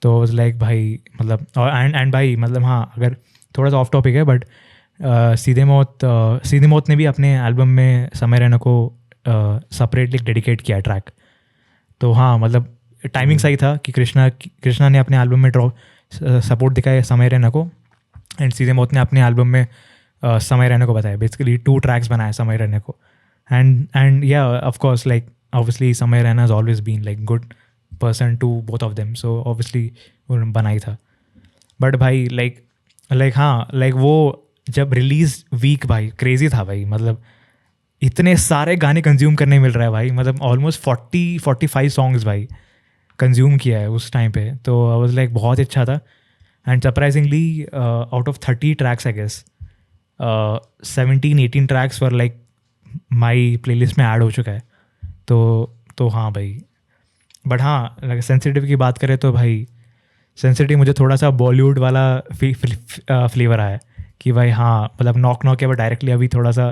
तो वाज लाइक भाई मतलब और एंड भाई मतलब हाँ अगर थोड़ा सा ऑफ टॉपिक है बट सीधे मौत ने भी अपने एल्बम में समय रैना को सेपरेटली डेडिकेट किया ट्रैक. तो हाँ मतलब टाइमिंग सही था कि कृष्णा ने अपने एल्बम में सपोर्ट दिखाया समय रैना को एंड सीधे मौत ने अपने एल्बम में समय रैना को बताया. बेसिकली 2 ट्रैक्स बनाए समय रैना को. एंड या of course like obviously Samay Raina has always been like good person to both of them, so obviously उन्होंने बनाई था. बट भाई लाइक हाँ लाइक वो जब रिलीज वीक भाई क्रेजी था भाई. मतलब इतने सारे गाने कंज्यूम करने मिल रहा है भाई. मतलब ऑलमोस्ट 40-45 सॉन्ग्स भाई कंज्यूम किया है उस टाइम पे. तो आई वाज लाइक बहुत अच्छा था. And surprisingly out of 30 tracks I guess 17-18 tracks were like my playlist में ऐड हो चुका है. तो हाँ भाई. बट हाँ सेंसिटिव की बात करें तो भाई सेंसिटिव मुझे थोड़ा सा बॉलीवुड वाला फ्लेवर आया कि भाई हाँ मतलब नॉक के बाद डायरेक्टली अभी थोड़ा सा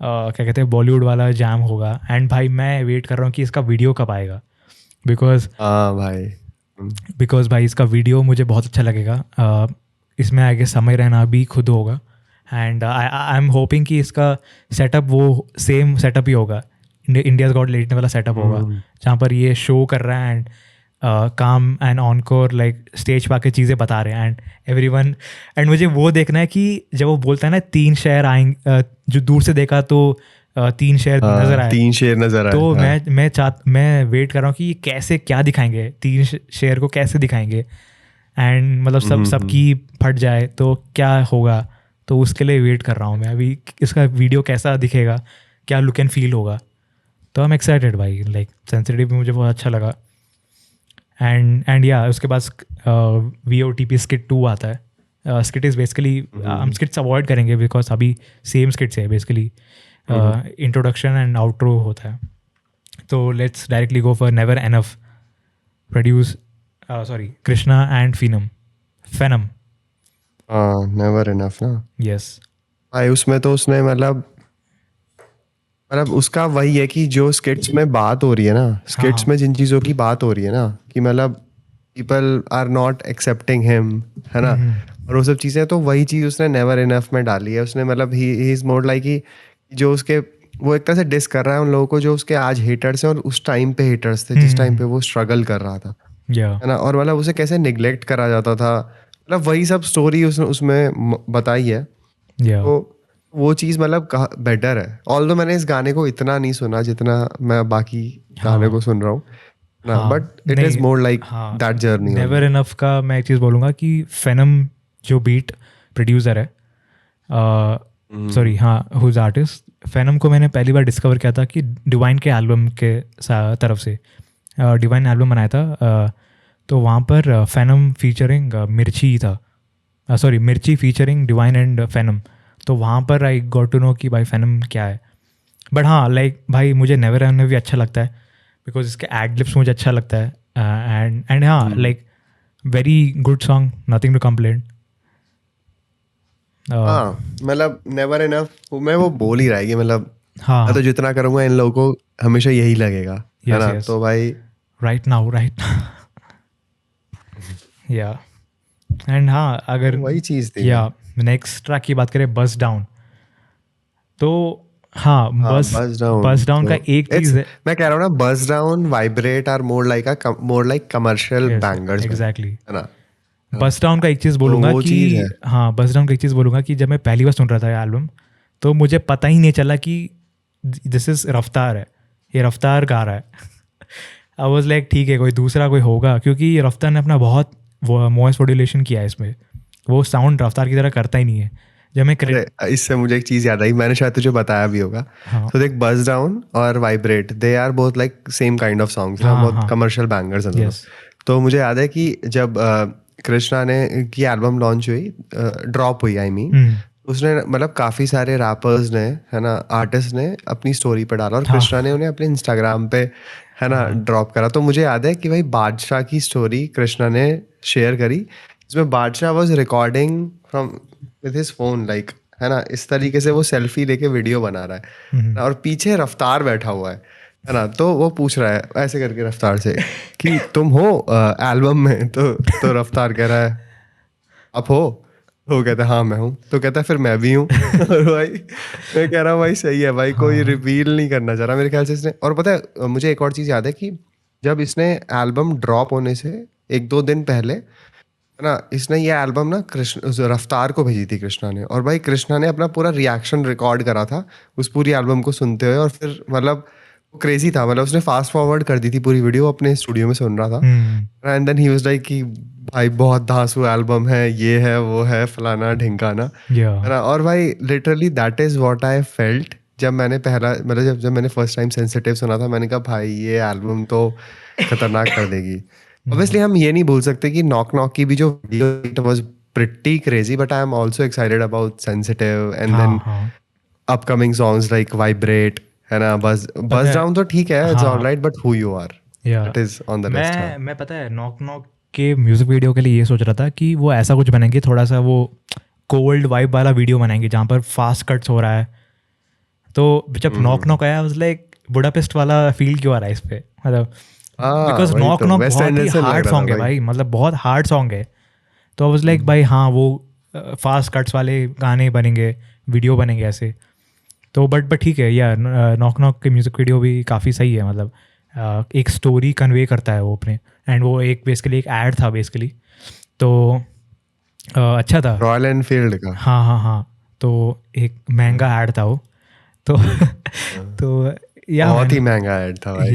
क्या कहते हैं बॉलीवुड वाला जैम होगा. एंड भाई मैं वेट कर रहा हूँ कि इसका वीडियो कब आएगा. बिकॉज भाई इसका वीडियो मुझे बहुत अच्छा लगेगा. इसमें आगे समय रहना भी खुद होगा एंड आई एम होपिंग कि इसका सेटअप वो सेम सेटअप ही होगा, इंडियाज गॉट लेट वाला सेटअप होगा, जहाँ पर ये शो कर रहा है एंड काम एंड ऑनकोर लाइक स्टेज पे आके चीज़ें बता रहे हैं एंड एवरीवन। एंड मुझे वो देखना है कि जब वो बोलता है ना 3 शहर आएंगे, जो दूर से देखा तो 3 शहर नजर आए, 3 शेर नजर आए, तो मैं वेट कर रहा हूँ कि ये कैसे क्या दिखाएंगे, 3 शहर को कैसे दिखाएंगे एंड मतलब सबकी फट जाए तो क्या होगा, तो उसके लिए वेट कर रहा हूँ मैं अभी, इसका वीडियो कैसा दिखेगा, क्या लुक एंड फील होगा। तो आई एम एक्साइटेड भाई, लाइक सेंसिटिव मुझे बहुत अच्छा लगा एंड या उसके बाद VOTP स्किट 2 आता है। स्किट इज़ बेसिकली हम स्किट्स अवॉइड करेंगे बिकॉज अभी सेम स्किट्स है बेसिकली, इंट्रोडक्शन एंड आउट्रो होता है। तो let's directly go for never enough, produce Krishna and फेनम। Never enough ना। यस भाई उसमें तो उसने मतलब उसका वही है कि जो स्किट्स में बात हो रही है ना, स्किट्स में जिन चीज़ों की बात हो रही है ना, कि मतलब people are not accepting him, है ना, और वो सब चीज़ें, तो वही चीज़ उसने नेवर इनफ में डाली है। उसने मतलब ही इज़ मोर लाइक कि जो उसके वो एक तरह से डिस कर रहा है उन लोगों को जो उसके आज हेटर्स हैं और उस टाइम पे हेटर्स थे जिस टाइम पे वो स्ट्रगल कर रहा था, है ना, और मतलब उसे कैसे निगलेक्ट करा जाता था, मतलब वही सब स्टोरी उसमें बताई है। तो वो चीज़ मतलब बेटर है। ऑल्दो मैंने इस गाने को इतना नहीं सुना जितना मैं बाकी गाने को सुन रहा हूँ ना, but it is more like that journey. Never enough का मैं एक चीज़ बोलूँगा कि फेनम जो बीट प्रोड्यूसर है, सॉरी हुज आर्टिस्ट, फेनम को मैंने पहली बार डिस्कवर किया था कि डिवाइन के एल्बम के तरफ से डिवाइन एल्बम बनाया था, तो वहाँ पर फेनम फीचरिंग मिर्ची था, सॉरी मिर्ची फीचरिंग डिवाइन एंड फेनम, तो वहाँ पर आई गॉट टू नो कि भाई फेनम क्या है। बट हाँ लाइक भाई मुझे नेवर एनफ भी अच्छा लगता है बिकॉज इसके एडलिप्स मुझे अच्छा लगता है एंड हाँ like very good song, nothing to complain. हाँ मतलब नेवर इनफ मैं वो बोल ही रहा है कि मतलब हाँ मैं तो जितना करूँगा इन लोगों को हमेशा यही लगेगा, है ना, तो भाई राइट नाउ या एंड हाँ अगर वही चीज़ थी या नेक्स्ट ट्रैक की बात करें बस डाउन, तो हाँ बस डाउन का एक चीज है, मैं कह रहा हूँ ना, bust down vibrate are more like commercial bangers, exactly. है ना। बस डाउन का एक चीज़ बोलूँगा कि हाँ बस डाउन का एक चीज़ बोलूँगा कि जब मैं पहली बार सुन रहा था ये एल्बम तो मुझे पता ही नहीं चला कि दिस इज़ रफ्तार है, ये रफ्तार गा रहा है। आई वाज लाइक ठीक है कोई दूसरा कोई होगा, क्योंकि ये रफ्तार ने अपना बहुत वो वॉइस मॉड्यूलेशन किया है इसमें, वो साउंड रफ्तार की तरह करता ही नहीं है। जब मैं इससे मुझे एक चीज़ याद आई, मैंने शायद तुझे बताया भी होगा। तो देख बस डाउन और vibrate they are both like same kind of songs, बहुत कमर्शियल बैंगर्स हैं दोनों। तो मुझे याद है कि जब कृष्णा ने की एल्बम लॉन्च हुई, ड्रॉप हुई आई मीन, उसने मतलब काफ़ी सारे रैपर्स ने, है ना, आर्टिस्ट ने अपनी स्टोरी पे डाला और कृष्णा ने उन्हें अपने इंस्टाग्राम पे, है ना, ड्रॉप करा। तो मुझे याद है कि भाई बादशाह की स्टोरी कृष्णा ने शेयर करी, जिसमें बादशाह was recording from with his phone, like, है ना, इस तरीके से वो सेल्फी लेके वीडियो बना रहा है और पीछे रफ्तार बैठा हुआ है ना। तो वो पूछ रहा है ऐसे करके रफ्तार से कि तुम हो एल्बम में, तो रफ्तार कह रहा है आप हो, वो कहता है हाँ मैं हूँ, तो कहता है फिर मैं भी हूँ। और भाई मैं कह रहा हूँ भाई सही है भाई, कोई रिवील नहीं करना चाह रहा मेरे ख्याल से इसने। और पता है मुझे एक और चीज़ याद है कि जब इसने एल्बम ड्रॉप होने से 1-2 दिन पहले, है ना, इसने ये एल्बम ना रफ्तार को भेजी थी कृष्णा ने, और भाई कृष्णा ने अपना पूरा रिएक्शन रिकॉर्ड करा था उस पूरी एल्बम को सुनते हुए, और फिर मतलब क्रेजी था, मतलब उसने फास्ट फॉरवर्ड कर दी थी पूरी वीडियो, अपने स्टूडियो में सुन रहा था। And then he was like कि भाई बहुत धांसू एल्बम है, ये है वो है फलाना ढिंकाना, है ना। और भाई literally that is what I felt जब मैंने पहला मतलब जब मैंने फर्स्ट टाइम सेंसिटिव सुना था। मैंने कहा भाई ये एल्बम तो खतरनाक कर देगी। ऑब्वियसली हम ये नहीं भूल सकते कि नॉक नॉक की भी जो video it was pretty crazy, but I am also excited about sensitive and then upcoming songs like vibrate, है ना। बस डाउन तो ठीक है, it's alright, but who you are that is on the list. मैं पता है knock knock के music video के लिए ये सोच रहा था कि वो ऐसा कुछ बनाएंगे, थोड़ा सा वो कोल्ड वाइब वाला वीडियो बनाएंगे जहाँ पर फास्ट कट्स हो रहा है। तो जब नॉक नॉक आया वाज लाइक बुडापेस्ट वाला फील क्यों आ रहा है इस पे, मतलब बिकॉज नॉक नॉक बहुत ही हार्ड सॉन्ग है भाई, मतलब बहुत हार्ड सॉन्ग है। तो आई वाज लाइक भाई हाँ वो फास्ट कट्स वाले गाने बनेंगे, वीडियो बनेंगे ऐसे। तो बट ठीक है यार, नॉक नॉक के म्यूज़िक वीडियो भी काफ़ी सही है, मतलब एक स्टोरी कन्वे करता है वो अपने, एंड वो एक बेसिकली एक ऐड था बेसिकली, तो अच्छा था। रॉयल एनफील्ड का। हाँ हाँ हाँ, तो एक महंगा ऐड था वो, तो तो या बहुत ही मैंने महंगा ऐड था भाई।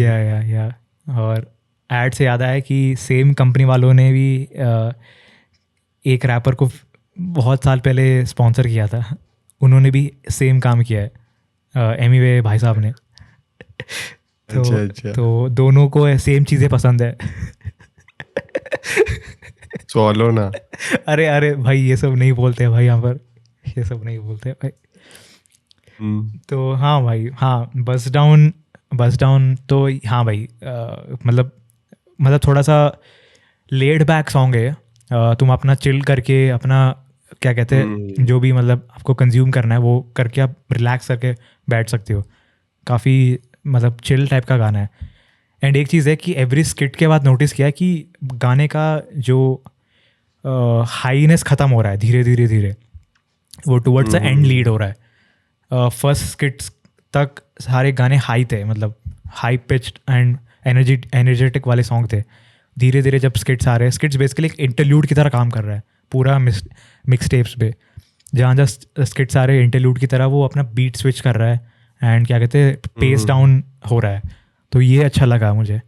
या और ऐड से याद आया कि सेम कंपनी वालों ने भी एक रैपर को बहुत साल पहले स्पॉन्सर किया था, उन्होंने भी सेम काम किया है, एमीवे भाई साहब ने। तो अच्छा अच्छा। तो दोनों को सेम चीज़ें पसंद है। स्वॉलो ना। अरे अरे भाई, ये सब नहीं बोलते भाई यहाँ पर, ये सब नहीं बोलते भाई। तो हाँ भाई, हाँ बस डाउन तो हाँ भाई, मतलब थोड़ा सा लेड बैक सॉन्ग है। तुम अपना चिल करके अपना क्या कहते हैं, जो भी मतलब आपको कंज्यूम करना है वो करके आप रिलैक्स करके बैठ सकते हो। काफ़ी मतलब चिल टाइप का गाना है। एंड एक चीज़ है कि एवरी स्किट के बाद नोटिस किया कि गाने का जो हाईनेस ख़त्म हो रहा है धीरे धीरे धीरे, वो टुवर्ड्स द एंड लीड हो रहा है। फर्स्ट स्किट्स तक सारे गाने हाई थे, मतलब हाई पिच्ड एंड एनर्जेटिक वाले सॉन्ग थे। धीरे धीरे जब स्किट्स आ रहे हैं, स्किट्स बेसिकली एक इंटरल्यूड की तरह काम कर रहा है पूरा मिक्स टेप्स पे। जहाँ जहाँ स्किट्स आ रहे हैं इंटरल्यूड की तरह, वो अपना बीट स्विच कर रहा है एंड क्या कहते हैं पेस डाउन हो रहा है। तो ये अच्छा लगा मुझे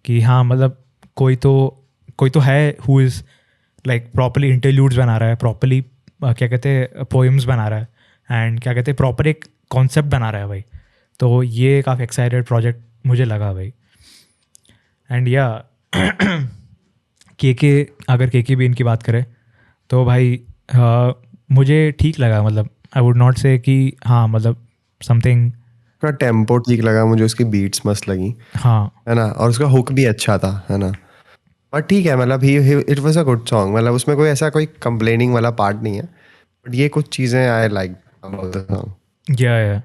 कि हाँ मतलब कोई तो है who is like properly interludes बना रहा है, प्रॉपरली क्या कहते हैं पोएम्स बना रहा है, एंड क्या कहते हैं प्रॉपर एक कॉन्सेप्ट बना रहा है भाई। तो ये काफ़ी एक्साइटेड प्रोजेक्ट मुझे लगा भाई। एंड या के अगर के भी इनकी बात करें तो भाई मुझे ठीक लगा, मतलब आई वुड नॉट से कि हाँ मतलब समथिंग। उसका टेम्पो ठीक लगा मुझे, उसकी बीट्स मस्त लगी, हाँ है ना, और उसका हुक भी अच्छा था, है ना। और ठीक है, मतलब he it was a good song, मतलब उसमें कोई ऐसा कोई कंप्लेनिंग वाला पार्ट नहीं है, बट ये कुछ चीज़ें I like about the song. या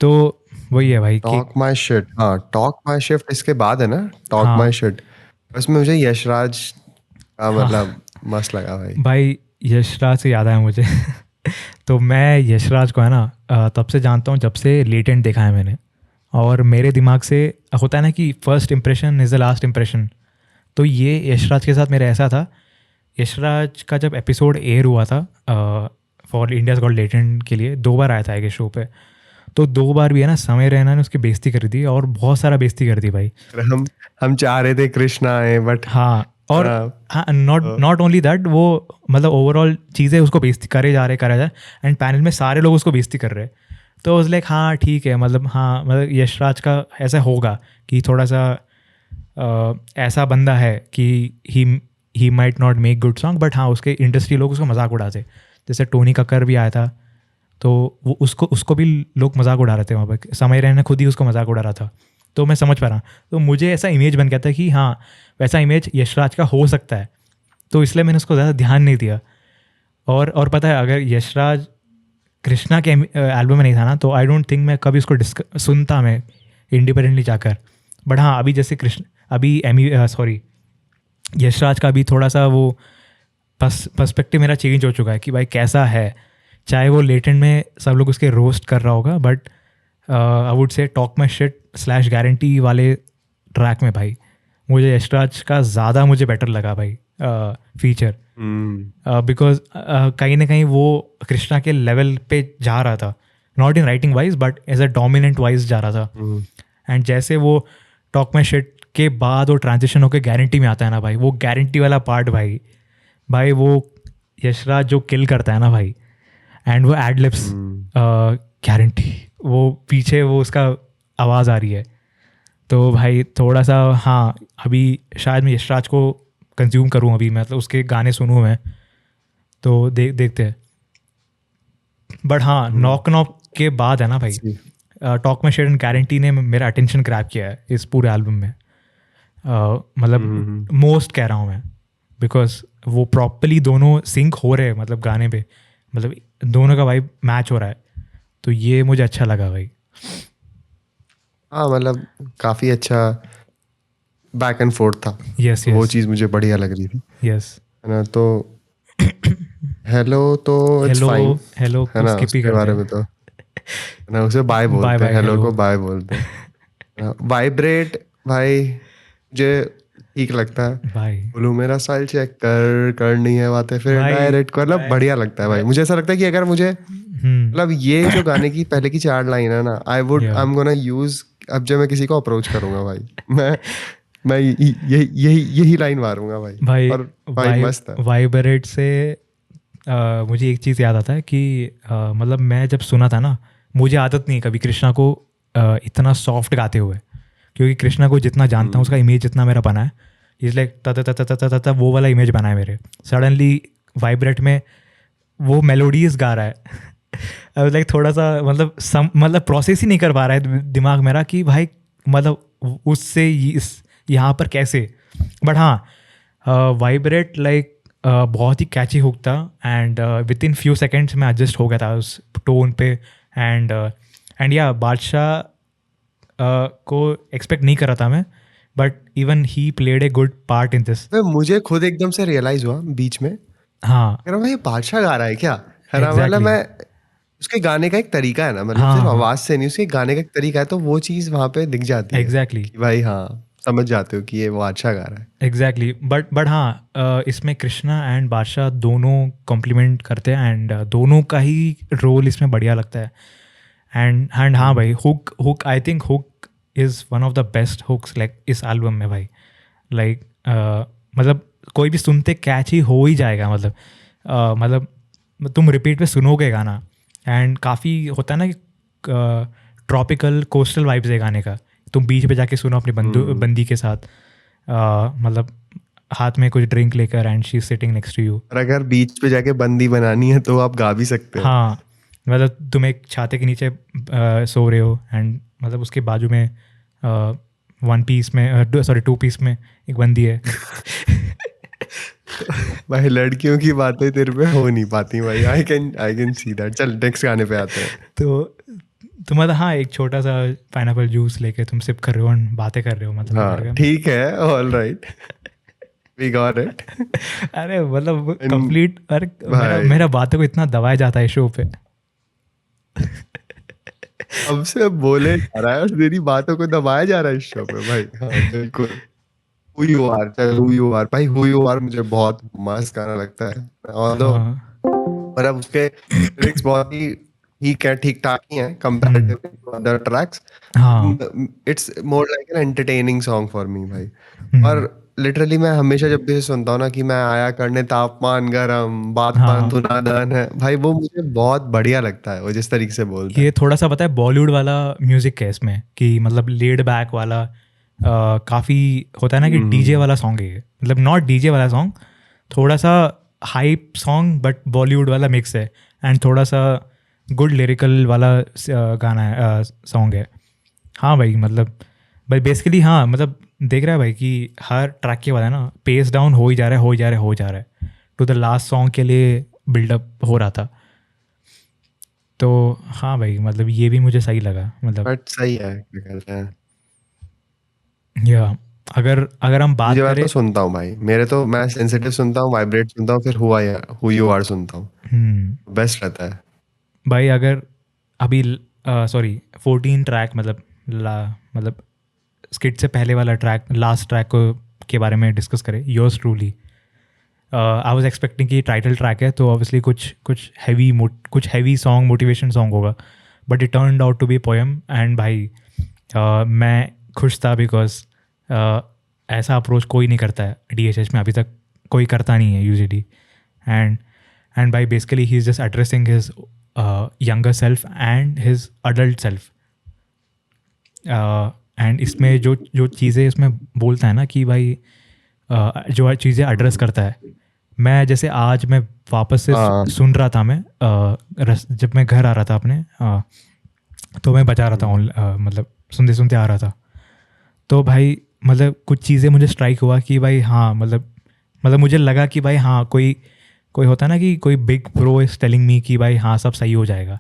तो वही है भाई कि टॉक माई शिट, हाँ टॉक माई शिफ्ट इसके बाद है ना, टॉक हाँ माई शिट। उसमें मुझे यशराज का हाँ मतलब मस्त लगा भाई। भाई, यशराज से याद आया मुझे। तो मैं यशराज को है ना तब से जानता हूँ जब से लेटेंट देखा है मैंने, और मेरे दिमाग से होता है ना कि first impression is the last impression. तो ये यशराज के साथ मेरा ऐसा था, यशराज का जब एपिसोड एयर हुआ था फॉर इंडियाज़ गॉट लेटेंट के लिए, 2 बार आया था एक शो पे, तो 2 बार भी है ना समय रैना ने उसकी बेइज्जती कर दी, और बहुत सारा बेइज्जती कर दी भाई। हम चाह रहे थे कृष्णा आए, बट हाँ, और हाँ नॉट ओनली दैट, वो मतलब ओवरऑल चीज़ें उसको बेइज्जती करे जा रहे एंड पैनल में सारे लोग उसको बेइज्जती कर रहे। तो उस लाइक हाँ ठीक है, मतलब हाँ मतलब यशराज का ऐसा होगा कि थोड़ा सा ऐसा बंदा है कि he might not make good song, but हाँ उसके इंडस्ट्री लोग उसको मजाक उड़ाते। जैसे टोनी कक्कर भी आया था, तो वो उसको भी लोग मजाक उड़ा रहे थे वहाँ पर, समय रैना खुद ही उसको मजाक उड़ा रहा था। तो मैं समझ पा रहा, तो मुझे ऐसा इमेज बन गया था कि हाँ वैसा इमेज यशराज का हो सकता है, तो इसलिए मैंने उसको ज़्यादा ध्यान नहीं दिया। और पता है, अगर यशराज कृष्णा के एल्बम में नहीं था ना, तो आई डोंट थिंक मैं कभी उसको सुनता मैं इंडिपेंडेंटली जाकर। बट हाँ अभी जैसे अभी यशराज का भी थोड़ा सा वो पर्सपेक्टिव मेरा चेंज हो चुका है कि भाई कैसा है, चाहे वो लेटेंट में सब लोग उसके रोस्ट कर रहा होगा, but I would say talk my shit / guarantee वाले ट्रैक में भाई मुझे यशराज का ज़्यादा मुझे बेटर लगा भाई फीचर, बिकॉज कहीं ना कहीं वो कृष्णा के लेवल पे जा रहा था, not in writing wise but as a dominant wise जा रहा था। एंड जैसे वो टॉक माई शिट के बाद वो ट्रांजिशन होकर गारंटी में आता है ना भाई, वो गारंटी वाला पार्ट भाई वो यशराज जो किल करता है ना भाई, एंड वो एडलिप्स गारंटी, वो पीछे वो उसका आवाज़ आ रही है, तो भाई थोड़ा सा हाँ अभी शायद मैं यशराज को कंज्यूम करूँ अभी, मतलब उसके गाने सुनूँ मैं, तो देखते हैं। बट हाँ नॉक नॉक के बाद है ना भाई, टॉक में शेयर एंड गारंटी ने मेरा अटेंशन ग्रैब किया है इस पूरे एल्बम में। मतलब मोस्ट कह रहा हूँ मैं, बिकॉज वो प्रॉपरली दोनों सिंक हो रहे हैं, मतलब गाने पे, मतलब दोनों का वाइब मैच हो रहा है, तो ये मुझे अच्छा लगा भाई। हाँ मतलब काफ़ी अच्छा बैक एंड फोर्थ था, यस तो वो यस चीज़ मुझे बढ़िया लग रही थी, यस है ना। तो हेलो तो इट्स हेलो फाइन हेलो है को ना, स्किप ही उसके करते बारे हैं। में तो ना, उसे बाय बाय बोलते हैं, बाय हेलो हेलो। को बाय बोलते हैं। वाइब्रेट भाई मुझे ठीक लगता है। भाई बोलूँ मेरा स्टाइल चेक कर करनी है बातें फिर भाई डायरेक्ट, मतलब मैं बढ़िया लगता है भाई। मैं मुझे ऐसा लगता है कि अगर मुझे, हम्म मतलब ये जो गाने की पहले की 4 लाइन है ना, आई या एम गोना यूज, अब जब मैं किसी को अप्रोच करूंगा भाई, मैं यही यही यही लाइन मारूंगा भाई। भाई और भाई मस्त है। वाइब्रेट से मुझे एक चीज़ याद आता है कि मतलब मैं जब सुना था ना, मुझे आदत नहीं है कभी कृष्णा को इतना सॉफ्ट गाते हुए, क्योंकि कृष्णा को जितना जानता हूँ उसका इमेज जितना मेरा बना है, इज लाइक तत तत तत तत तत वो वाला इमेज बना है मेरे। सडनली वाइब्रेट में वो मेलोडीज गा रहा है अब लाइक थोड़ा सा मतलब प्रोसेस ही नहीं कर पा रहा है दिमाग मेरा कि भाई मतलब उससे यहाँ पर कैसे। बट हाँ, वाइब्रेट लाइक बहुत ही कैची हुक था, and with in few seconds में एडजस्ट हो गया था उस टोन पे। एंड या बादशाह को एक्सपेक्ट नहीं कर रहा था मैं, but even he played a good part in this. मुझे खुद एकदम से रियलाइज हुआ बीच में, हाँ कह रहा भाई ये बादशाह गा रहा है क्या, है ना, मतलब एग्जैक्टली। मैं, उसके गाने का एक तरीका है ना, मतलब हाँ सिर्फ हाँ आवाज से नहीं, उसके गाने का एक तरीका है, तो वो चीज वहां पे दिख जाती है एग्जैक्टली कि भाई हाँ, समझ जाते हो कि ये वो अच्छा गा रहा है। एग्जैक्टली। बट हाँ, इसमें कृष्णा एंड बादशाह दोनों कॉम्प्लीमेंट करते हैं, एंड दोनों का ही रोल इसमें बढ़िया लगता है। एंड हाँ भाई, hook I think hook is one of the best hooks like इस एल्बम में भाई। लाइक मतलब कोई भी सुनते कैची हो ही जाएगा, मतलब तुम रिपीट पे सुनोगे गाना। एंड काफ़ी होता है ना कि ट्रॉपिकल कोस्टल वाइब्स है गाने का, तुम बीच पे जाके सुनो अपनी बंदी के साथ, मतलब हाथ में कुछ ड्रिंक लेकर, and she is sitting next to you. और अगर बीच पे जाके बंदी बनानी है तो आप गा भी सकते हो। हाँ मतलब तुम एक छाते के नीचे सो रहे हो, एंड मतलब उसके बाजू में वन पीस में, सॉरी 2 पीस में एक बंदी है भाई लड़कियों की बातें तेरे पे हो नहीं पाती भाई, आई कैन सी दैट। चल नेक्स्ट गाने पे आते हैं। तो मतलब हाँ, एक छोटा सा पाइनएप्पल जूस लेके तुम सिप कर रहे हो और बातें कर रहे हो, मतलब मैं हाँ कर ठीक है, all right, we got it. अरे मतलब एंड कंप्लीट, अरे मेरा भाई मेरा बातों को इतना दबाया जाता है शो पे अब से बोले जा रहा है और तेरी बातों को दबाया जा रहा है इस शो पे भाई। हाँ बिल्कुल। हु यू आर, चल हु यू आर भाई, हु यू आर मुझे बहुत मस्त गाना लगता है, ऑल्दो हाँ मतलब उसके लिरिक्स बहुत ही ठीक है, ठीक ठाक ही हैं हम्म, कंपैरेटिवली टू अदर ट्रैक्स। हाँ it's more like an entertaining song for me भाई। और हम्म, लिटरली मैं हमेशा जब भी इसे सुनता हूँ ना कि मैं आया करने तापमान गरम, बात मान हाँ। तू नादान है भाई, वो मुझे बहुत बढ़िया लगता है, वो जिस तरीके से बोलता ये है। थोड़ा सा पता है बॉलीवुड वाला म्यूजिक है इसमें, कि मतलब लेड बैक वाला काफ़ी होता है ना, कि डीजे वाला सॉन्ग है ये, मतलब नॉट डीजे वाला सॉन्ग, थोड़ा सा हाइप सॉन्ग बट बॉलीवुड वाला मिक्स है, एंड थोड़ा सा गुड लिरिकल वाला गाना है, सॉन्ग है। हाँ भाई मतलब, भाई बेसिकली हाँ मतलब देख रहा है भाई कि हर ट्रैक के बाद है ना पेस डाउन हो ही जा रहा है, हो ही जा रहा है, हो जा रहा है, टू द लास्ट सॉन्ग के लिए बिल्डअप हो रहा था। तो हाँ भाई मतलब ये भी मुझे सही लगा, मतलब बट सही है, क्या कहते हैं, या अगर अगर हम बात मुझे बार करें। तो सुनता हूँ भाई, मेरे तो मैं सेंसिटिव सुनता हूँ, वाइब्रेट सुनता हूँ, फिर हु यू आर सुनता हूँ, हम्म, बेस्ट रहता है। भाई अगर अभी सॉरी 14 ट्रैक मतलब स्किट से पहले वाला ट्रैक, लास्ट ट्रैक को के बारे में डिस्कस करें, yours truly, I was expecting कि टाइटल ट्रैक है तो ऑब्वियसली कुछ हैवी सॉन्ग, मोटिवेशन सॉन्ग होगा, but it turned out to be poem. And भाई मैं खुश था बिकॉज ऐसा अप्रोच कोई नहीं करता है डीएचएच में, अभी तक कोई करता नहीं है यूजुअली। एंड भाई basically he is just addressing his younger self and his adult self. And इसमें जो जो चीज़ें इसमें बोलता है ना कि भाई जो चीज़ें एड्रेस करता है, मैं जैसे आज मैं वापस से हाँ सुन रहा था, मैं जब मैं घर आ रहा था अपने, तो मैं बजा रहा था मतलब सुनते सुनते आ रहा था, तो भाई मतलब कुछ चीज़ें मुझे स्ट्राइक हुआ कि भाई हाँ मतलब मुझे लगा कि भाई हाँ कोई कोई होता है ना कि कोई big pro is telling me कि भाई हाँ सब सही हो जाएगा।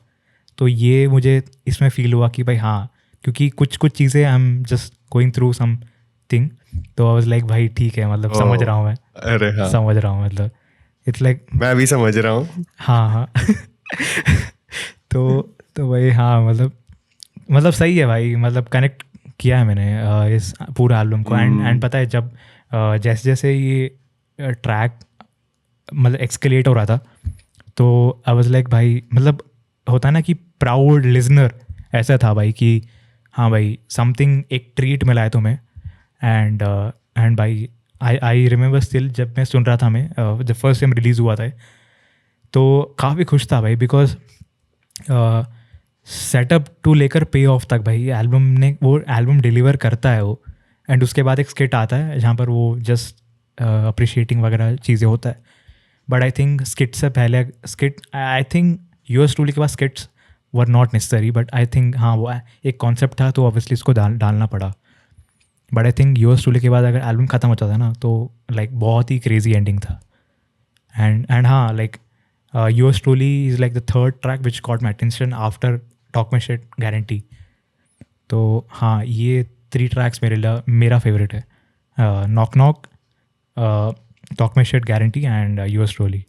तो ये मुझे इसमें फील हुआ कि भाई हाँ, क्योंकि कुछ कुछ चीज़ें I am just going through something, तो आई वाज लाइक भाई ठीक है, मतलब समझ ओ रहा हूँ मैं, अरे हाँ समझ रहा हूँ मतलब इट्स लाइक मैं भी समझ रहा हूँ. हाँ हाँ तो भाई हाँ मतलब सही है भाई, मतलब कनेक्ट किया है मैंने इस पूरे एल्बम को. एंड पता है जब जैसे जैसे ये ट्रैक मतलब एक्सकेलेट हो रहा था, तो आई वाज लाइक भाई, मतलब होता है ना कि प्राउड लिजनर, ऐसा था भाई कि हाँ भाई समथिंग, एक ट्रीट मिला है तुम्हें. एंड भाई आई रिमेंबर स्टिल, जब मैं सुन रहा था, मैं जब फर्स्ट टाइम रिलीज़ हुआ था तो काफ़ी खुश था भाई, बिकॉज सेटअप टू लेकर पे ऑफ तक भाई वो एल्बम डिलीवर करता है वो. एंड उसके बाद एक स्किट आता है जहाँ पर वो जस्ट अप्रिशिएटिंग वगैरह चीज़ें होता है. बट आई थिंक स्किट से पहले आई थिंक यूएस टूली के पास skits were not necessary, but I think हाँ वो एक कॉन्सेप्ट था तो ऑब्वियसली इसको डालना पड़ा. बट आई थिंक यूएस टूली के बाद अगर एल्बम ख़त्म होता था ना तो लाइक बहुत ही क्रेजी एंडिंग था. एंड हाँ like yours truly is like the third track which caught my attention after Talk My Shit, Guarantee. तो हाँ ये 3 tracks मेरा फेवरेट है. Knock Knock, Talk My Shit, Guarantee and yours truly.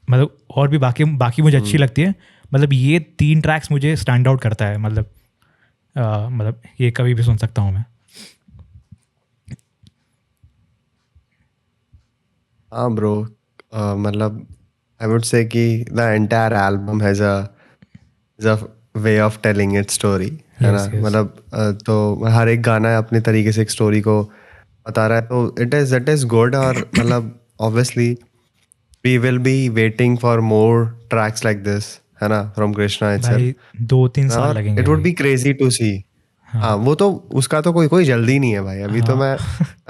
मतलब और भी बाकी मुझे अच्छी लगती है, मतलब ये 3 tracks मुझे स्टैंड आउट करता है. मतलब ये कभी भी सुन सकता हूँ मैं. हाँ ब्रो, मतलब I would say कि the entire album has a way of telling its story, है ना. Yes, yes. मतलब तो हर एक गाना अपने तरीके से एक स्टोरी को बता रहा है, तो it is good. और मतलब obviously we will be waiting for more tracks like this, है ना, from Krishna itself. भाई 2-3 साल और लगेंगे. it would be crazy to see. हाँ वो तो उसका तो कोई जल्दी नहीं है भाई. अभी तो मैं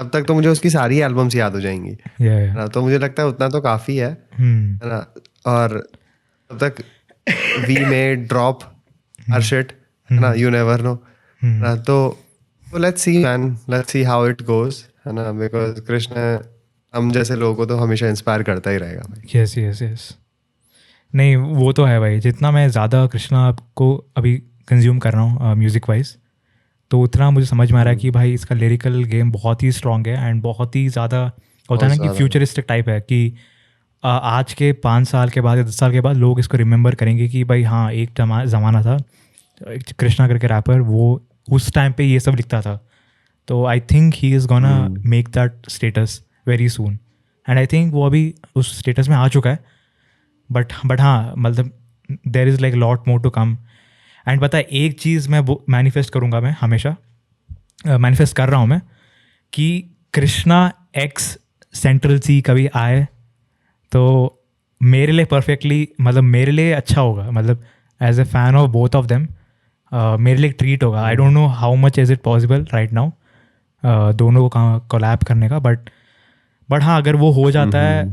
अब तक तो मुझे उसकी सारी एल्बम्स याद हो जाएंगी, है ना. तो मुझे लगता है उतना तो काफ़ी है ना. और तब तक we may drop our shit, है ना, यू नेवर नो ना. तो let's see man, let's see how it goes, है ना. बिकॉज कृष्ण हम जैसे लोगों को तो हमेशा इंस्पायर करता ही रहेगा भाई. यस. नहीं वो तो है भाई, जितना मैं ज़्यादा कृष्णा को अभी कंज्यूम कर रहा हूँ म्यूज़िक वाइज, तो उतना मुझे समझ में आ रहा है कि भाई इसका लिरिकल गेम बहुत ही स्ट्रॉन्ग है. एंड बहुत ही ज़्यादा होता है ना कि फ्यूचरिस्टिक टाइप है, कि आज के 5 साल के बाद या 10 साल के बाद लोग इसको रिमेंबर करेंगे कि भाई हाँ एक ज़माना था, कृष्णा करके रैपर, वो उस टाइम पे ये सब लिखता था. तो I think he is gonna make that status very soon. And I think वो अभी उस स्टेटस में आ चुका है. बट हाँ मतलब there is like lot more to come. And पता है एक चीज़ मैं वो मैनिफेस्ट करूँगा, मैं हमेशा मैनिफेस्ट कर रहा हूँ मैं, कि कृष्णा एक्स सेंट्रल सी कभी आए तो मेरे लिए परफेक्टली, मतलब मेरे लिए अच्छा होगा. मतलब as a fan of both of them मेरे लिए एक ट्रीट होगा. I don't know how much is it possible right now दोनों को कोलैब करने का, बट हाँ अगर वो हो जाता है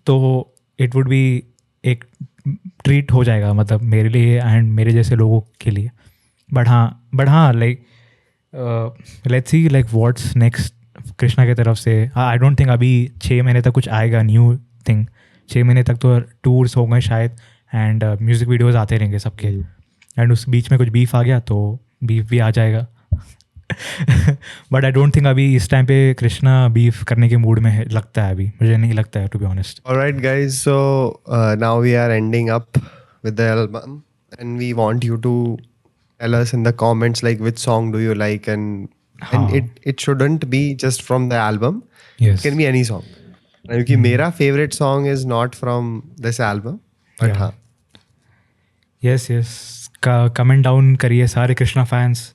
तो इट वुड बी एक ट्रीट हो जाएगा, मतलब मेरे लिए एंड मेरे जैसे लोगों के लिए. बट हाँ like let's see like what's next Krishna की तरफ से. आई डोंट थिंक अभी 6 महीने तक कुछ आएगा न्यू थिंग. 6 महीने तक तो टूर्स हो गए शायद, एंड म्यूज़िक वीडियोज़ आते रहेंगे सबके. एंड उस बीच में कुछ बीफ आ गया तो बीफ भी आ जाएगा. बट आई डोंट थिंक अभी इस टाइम पे कृष्णा बीफ करने के मूड में है, लगता है अभी, मुझे नहीं लगता है to be honest. Alright guys, so now we are ending up with the album, and we want you to tell us in the comments like which song do you like, and it shouldn't be just from the album. Yes. It can be any song. क्योंकि मेरा favorite song is not from this album, but हाँ. Yes comment down करिए सारे Krishna fans,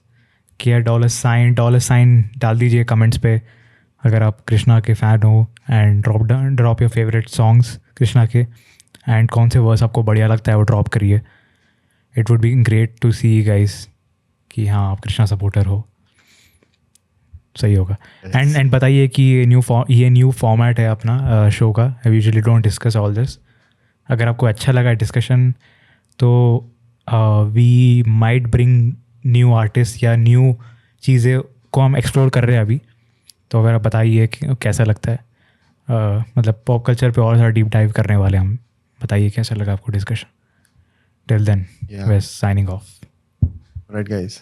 कि $sign डाल दीजिए comments पे अगर आप कृष्णा के फ़ैन हो. And drop your favourite songs Krishna के, एंड कौन से वर्स आपको बढ़िया लगता है वो ड्रॉप करिए. It would be great to see guys कि हाँ आप कृष्णा सपोर्टर हो. सही होगा. एंड बताइए कि ये न्यू फॉर्मेट है अपना शो का. I usually don't discuss all this. अगर आपको अच्छा लगा डिस्कशन तो we might bring new artist या न्यू चीज़ें को हम एक्सप्लोर कर रहे हैं अभी. तो अगर आप बताइए कि कैसा लगता है, मतलब पॉप कल्चर पे और ज़्यादा डीप डाइव करने वाले हम. बताइए कैसा लगा आपको discussion. Till then we are signing off. Alright guys.